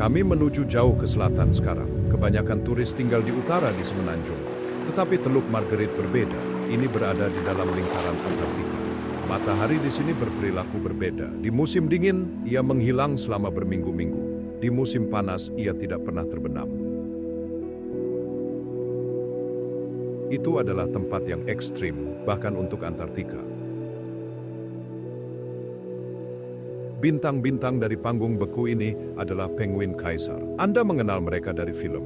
Kami menuju jauh ke selatan sekarang. Kebanyakan turis tinggal di utara di semenanjung. Tetapi Teluk Margaret berbeda. Ini berada di dalam lingkaran Antartika. Matahari di sini berperilaku berbeda. Di musim dingin, ia menghilang selama berminggu-minggu. Di musim panas, ia tidak pernah terbenam. Itu adalah tempat yang ekstrim, bahkan untuk Antartika. Bintang-bintang dari panggung beku ini adalah penguin kaisar. Anda mengenal mereka dari film.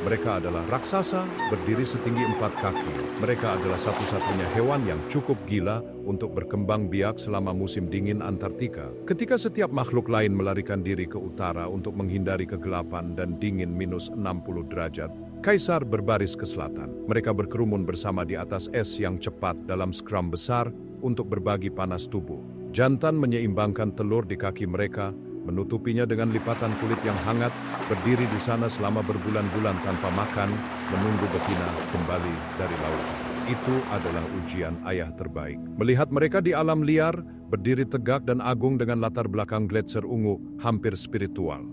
Mereka adalah raksasa, berdiri setinggi 4 kaki. Mereka adalah satu-satunya hewan yang cukup gila untuk berkembang biak selama musim dingin Antartika. Ketika setiap makhluk lain melarikan diri ke utara untuk menghindari kegelapan dan dingin minus 60 derajat, kaisar berbaris ke selatan. Mereka berkerumun bersama di atas es yang cepat dalam skram besar untuk berbagi panas tubuh. Jantan menyeimbangkan telur di kaki mereka, menutupinya dengan lipatan kulit yang hangat, berdiri di sana selama berbulan-bulan tanpa makan, menunggu betina kembali dari lautan. Itu adalah ujian ayah terbaik. Melihat mereka di alam liar, berdiri tegak dan agung dengan latar belakang gletser ungu, hampir spiritual.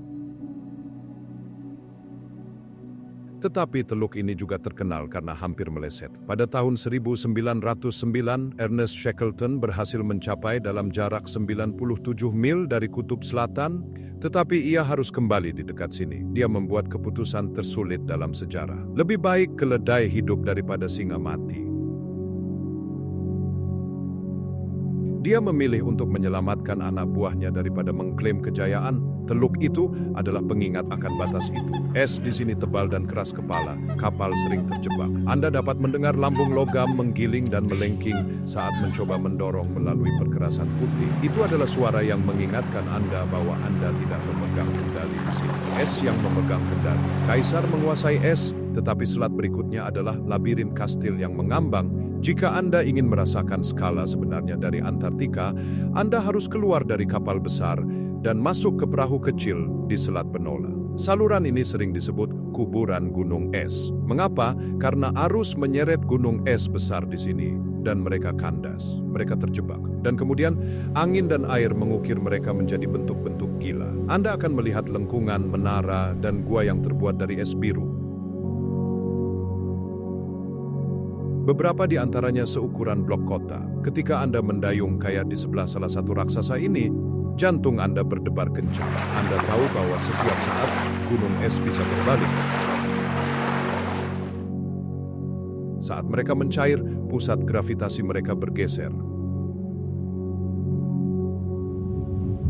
Tetapi teluk ini juga terkenal karena hampir meleset. Pada tahun 1909, Ernest Shackleton berhasil mencapai dalam jarak 97 mil dari kutub selatan, tetapi ia harus kembali di dekat sini. Dia membuat keputusan tersulit dalam sejarah. Lebih baik keledai hidup daripada singa mati. Dia memilih untuk menyelamatkan anak buahnya daripada mengklaim kejayaan. Teluk itu adalah pengingat akan batas itu. Es di sini tebal dan keras kepala, kapal sering terjebak. Anda dapat mendengar lambung logam menggiling dan melengking saat mencoba mendorong melalui perkerasan putih. Itu adalah suara yang mengingatkan Anda bahwa Anda tidak memegang kendali di sini. Es yang memegang kendali. Kaisar menguasai es, tetapi selat berikutnya adalah labirin kastil yang mengambang. Jika Anda ingin merasakan skala sebenarnya dari Antartika, Anda harus keluar dari kapal besar dan masuk ke perahu kecil di Selat Penola. Saluran ini sering disebut kuburan gunung es. Mengapa? Karena arus menyeret gunung es besar di sini dan mereka kandas, mereka terjebak. Dan kemudian angin dan air mengukir mereka menjadi bentuk-bentuk gila. Anda akan melihat lengkungan, menara, dan gua yang terbuat dari es biru. Beberapa di antaranya seukuran blok kota. Ketika Anda mendayung kayak di sebelah salah satu raksasa ini, jantung Anda berdebar kencang. Anda tahu bahwa setiap saat gunung es bisa berbalik. Saat mereka mencair, pusat gravitasi mereka bergeser.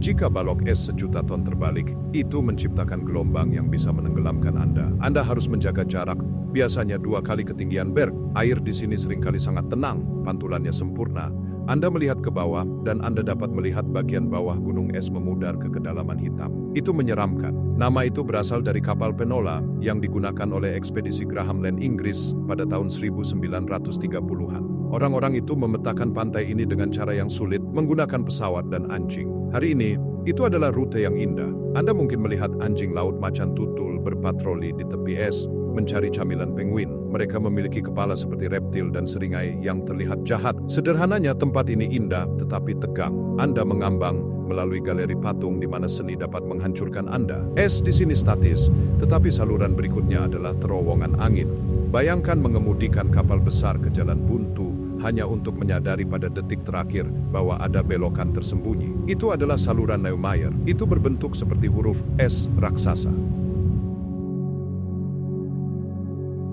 Jika balok es sejuta ton terbalik, itu menciptakan gelombang yang bisa menenggelamkan Anda. Anda harus menjaga jarak, biasanya 2 kali ketinggian berg. Air di sini seringkali sangat tenang, pantulannya sempurna. Anda melihat ke bawah, dan Anda dapat melihat bagian bawah gunung es memudar ke kedalaman hitam. Itu menyeramkan. Nama itu berasal dari kapal Penola yang digunakan oleh ekspedisi Graham Land Inggris pada tahun 1930-an. Orang-orang itu memetakan pantai ini dengan cara yang sulit, menggunakan pesawat dan anjing. Hari ini, itu adalah rute yang indah. Anda mungkin melihat anjing laut macan tutul berpatroli di tepi es, mencari camilan penguin. Mereka memiliki kepala seperti reptil dan seringai yang terlihat jahat. Sederhananya, tempat ini indah tetapi tegang. Anda mengambang melalui galeri patung di mana seni dapat menghancurkan Anda. Es di sini statis, tetapi saluran berikutnya adalah terowongan angin. Bayangkan mengemudikan kapal besar ke jalan buntu hanya untuk menyadari pada detik terakhir bahwa ada belokan tersembunyi. Itu adalah saluran Neumayer. Itu berbentuk seperti huruf S raksasa.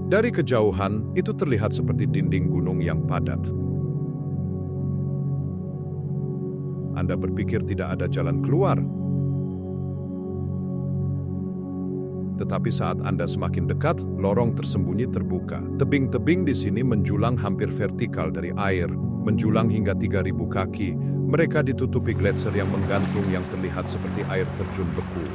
Dari kejauhan, itu terlihat seperti dinding gunung yang padat. Anda berpikir tidak ada jalan keluar. Tetapi saat Anda semakin dekat, lorong tersembunyi terbuka. Tebing-tebing di sini menjulang hampir vertikal dari air, menjulang hingga 3.000 kaki. Mereka ditutupi gletser yang menggantung yang terlihat seperti air terjun beku.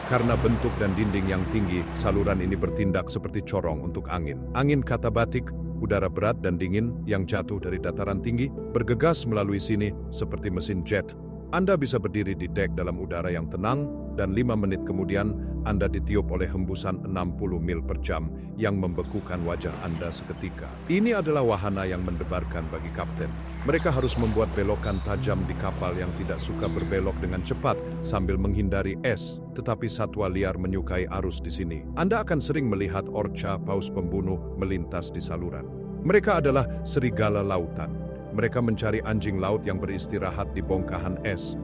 Karena bentuk dan dinding yang tinggi, saluran ini bertindak seperti corong untuk angin. Angin katabatik, udara berat dan dingin yang jatuh dari dataran tinggi, bergegas melalui sini seperti mesin jet. Anda bisa berdiri di dek dalam udara yang tenang, dan 5 menit kemudian Anda ditiup oleh hembusan 60 mil per jam yang membekukan wajah Anda seketika. Ini adalah wahana yang mendebarkan bagi kapten. Mereka harus membuat belokan tajam di kapal yang tidak suka berbelok dengan cepat sambil menghindari es, tetapi satwa liar menyukai arus di sini. Anda akan sering melihat orca paus pembunuh melintas di saluran. Mereka adalah serigala lautan. Mereka mencari anjing laut yang beristirahat di bongkahan es.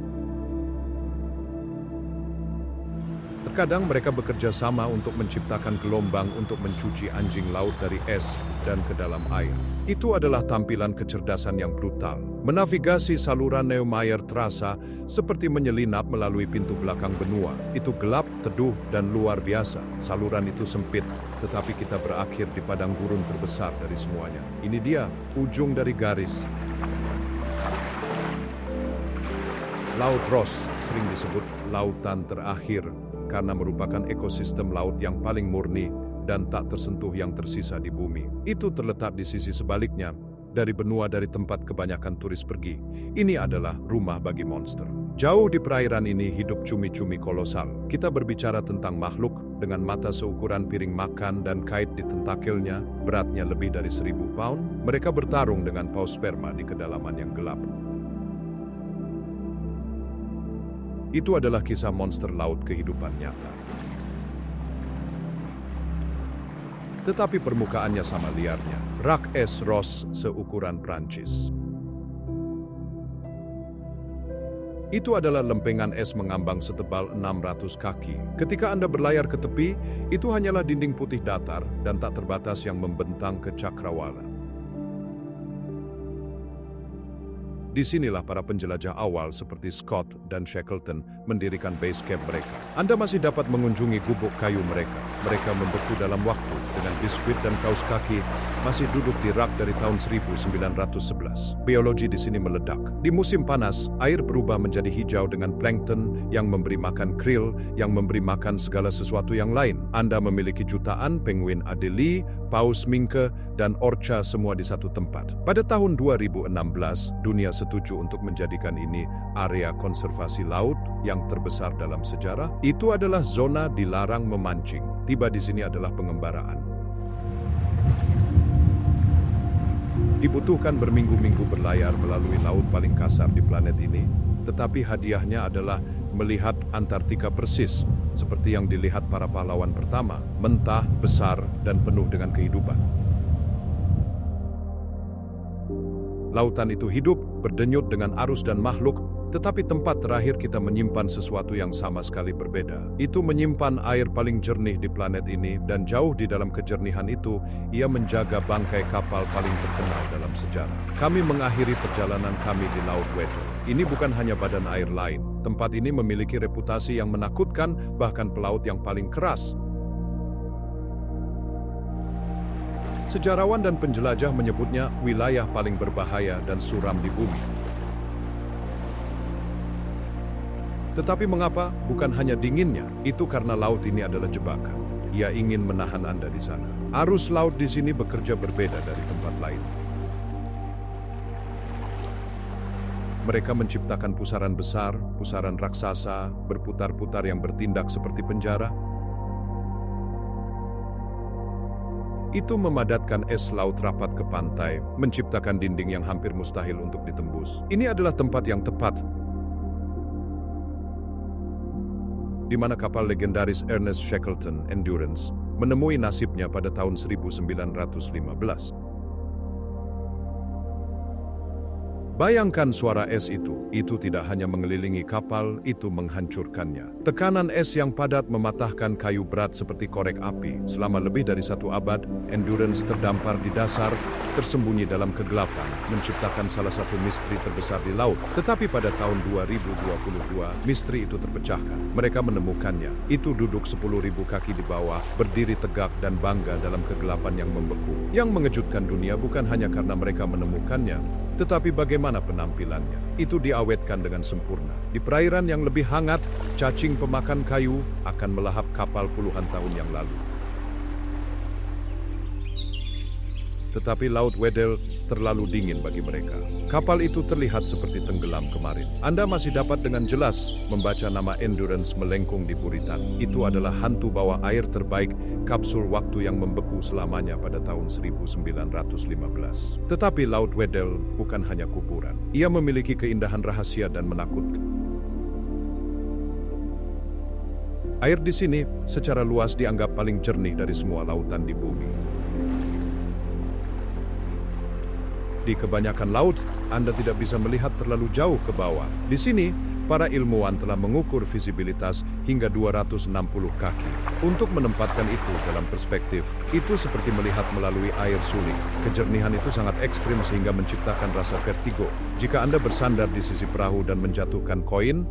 Terkadang mereka bekerja sama untuk menciptakan gelombang untuk mencuci anjing laut dari es dan ke dalam air. Itu adalah tampilan kecerdasan yang brutal. Menavigasi saluran Neumayer terasa seperti menyelinap melalui pintu belakang benua. Itu gelap, teduh, dan luar biasa. Saluran itu sempit, tetapi kita berakhir di padang gurun terbesar dari semuanya. Ini dia, ujung dari garis. Laut Ross sering disebut lautan terakhir karena merupakan ekosistem laut yang paling murni dan tak tersentuh yang tersisa di bumi. Itu terletak di sisi sebaliknya dari benua dari tempat kebanyakan turis pergi. Ini adalah rumah bagi monster. Jauh di perairan ini hidup cumi-cumi kolosal. Kita berbicara tentang makhluk dengan mata seukuran piring makan dan kait di tentakelnya, beratnya lebih dari 1.000 pound. Mereka bertarung dengan paus sperma di kedalaman yang gelap. Itu adalah kisah monster laut kehidupan nyata. tetapi permukaannya sama liarnya. Rak es Ross seukuran Prancis. Itu adalah lempengan es mengambang setebal 600 kaki. Ketika Anda berlayar ke tepi, itu hanyalah dinding putih datar dan tak terbatas yang membentang ke cakrawala. Disinilah para penjelajah awal seperti Scott dan Shackleton mendirikan base camp mereka. Anda masih dapat mengunjungi gubuk kayu mereka. Mereka membeku dalam waktu dengan biskuit dan kaus kaki, masih duduk di rak dari tahun 1911. Biologi di sini meledak. Di musim panas, air berubah menjadi hijau dengan plankton yang memberi makan krill, yang memberi makan segala sesuatu yang lain. Anda memiliki jutaan penguin Adelie, paus Minke, dan orca semua di satu tempat. Pada tahun 2016, dunia setuju untuk menjadikan ini area konservasi laut yang terbesar dalam sejarah. Itu adalah zona dilarang memancing. Tiba di sini adalah pengembaraan. Dibutuhkan berminggu-minggu berlayar melalui laut paling kasar di planet ini, tetapi hadiahnya adalah melihat Antartika persis, seperti yang dilihat para pahlawan pertama, mentah, besar, dan penuh dengan kehidupan. Lautan itu hidup, berdenyut dengan arus dan makhluk, tetapi tempat terakhir kita menyimpan sesuatu yang sama sekali berbeda. Itu menyimpan air paling jernih di planet ini, dan jauh di dalam kejernihan itu, ia menjaga bangkai kapal paling terkenal dalam sejarah. Kami mengakhiri perjalanan kami di Laut Weddell. Ini bukan hanya badan air lain. Tempat ini memiliki reputasi yang menakutkan, bahkan pelaut yang paling keras. Sejarawan dan penjelajah menyebutnya wilayah paling berbahaya dan suram di bumi. Tetapi mengapa? Bukan hanya dinginnya, itu karena laut ini adalah jebakan. Ia ingin menahan Anda di sana. Arus laut di sini bekerja berbeda dari tempat lain. Mereka menciptakan pusaran besar, pusaran raksasa, berputar-putar yang bertindak seperti penjara. Itu memadatkan es laut rapat ke pantai, menciptakan dinding yang hampir mustahil untuk ditembus. Ini adalah tempat yang tepat di mana kapal legendaris Ernest Shackleton Endurance menemui nasibnya pada tahun 1915. Bayangkan suara es itu tidak hanya mengelilingi kapal, itu menghancurkannya. Tekanan es yang padat mematahkan kayu berat seperti korek api. Selama lebih dari 1 abad, Endurance terdampar di dasar, tersembunyi dalam kegelapan, menciptakan salah satu misteri terbesar di laut. Tetapi pada tahun 2022, misteri itu terpecahkan. Mereka menemukannya. Itu duduk 10.000 kaki di bawah, berdiri tegak dan bangga dalam kegelapan yang membeku. Yang mengejutkan dunia bukan hanya karena mereka menemukannya, tetapi bagaimana penampilannya. Itu diawetkan dengan sempurna. Di perairan yang lebih hangat, cacing pemakan kayu akan melahap kapal puluhan tahun yang lalu. Tetapi Laut Weddell terlalu dingin bagi mereka. Kapal itu terlihat seperti tenggelam kemarin. Anda masih dapat dengan jelas membaca nama Endurance melengkung di buritan. Itu adalah hantu bawah air terbaik, kapsul waktu yang membeku selamanya pada tahun 1915. Tetapi Laut Weddell bukan hanya kuburan. Ia memiliki keindahan rahasia dan menakutkan. Air di sini secara luas dianggap paling jernih dari semua lautan di bumi. Di kebanyakan laut, Anda tidak bisa melihat terlalu jauh ke bawah. Di sini, para ilmuwan telah mengukur visibilitas hingga 260 kaki. Untuk menempatkan itu dalam perspektif, itu seperti melihat melalui air suli. Kejernihan itu sangat ekstrim sehingga menciptakan rasa vertigo. Jika Anda bersandar di sisi perahu dan menjatuhkan koin,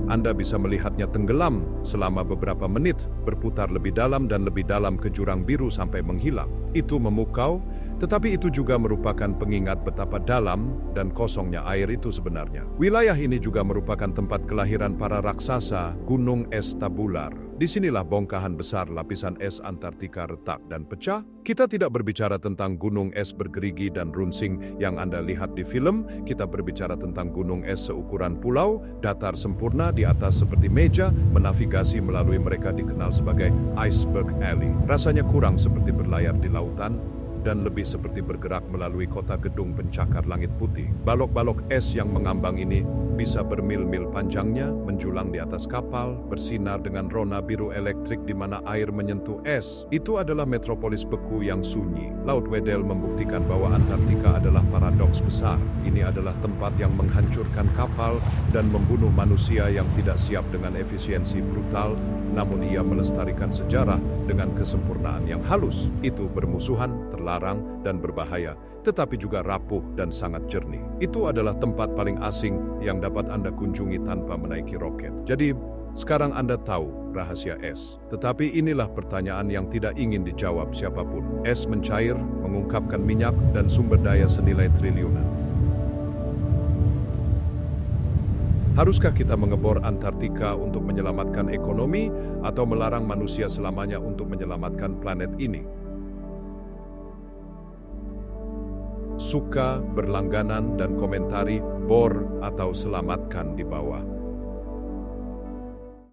Anda bisa melihatnya tenggelam selama beberapa menit, berputar lebih dalam dan lebih dalam ke jurang biru sampai menghilang. Itu memukau, tetapi itu juga merupakan pengingat betapa dalam dan kosongnya air itu sebenarnya. Wilayah ini juga merupakan tempat kelahiran para raksasa Gunung Es Tabular. Disinilah bongkahan besar lapisan es Antartika retak dan pecah. Kita tidak berbicara tentang gunung es bergerigi dan runsing yang Anda lihat di film. Kita berbicara tentang gunung es seukuran pulau, datar sempurna di atas seperti meja, menavigasi melalui mereka dikenal sebagai Iceberg Alley. Rasanya kurang seperti berlayar di lautan, dan lebih seperti bergerak melalui kota gedung pencakar langit putih. Balok-balok es yang mengambang ini bisa bermil-mil panjangnya, menjulang di atas kapal, bersinar dengan rona biru elektrik di mana air menyentuh es. Itu adalah metropolis beku yang sunyi. Laut Weddell membuktikan bahwa Antartika adalah paradoks besar. Ini adalah tempat yang menghancurkan kapal dan membunuh manusia yang tidak siap dengan efisiensi brutal, namun ia melestarikan sejarah dengan kesempurnaan yang halus. Itu bermusuhan, terlarang, dan berbahaya, tetapi juga rapuh dan sangat jernih. Itu adalah tempat paling asing yang dapat Anda kunjungi tanpa menaiki roket. Jadi, sekarang Anda tahu rahasia es. Tetapi inilah pertanyaan yang tidak ingin dijawab siapapun. Es mencair, mengungkapkan minyak dan sumber daya senilai triliunan. Haruskah kita mengebor Antartika untuk menyelamatkan ekonomi atau melarang manusia selamanya untuk menyelamatkan planet ini? Suka, berlangganan, dan komentari bor atau selamatkan di bawah.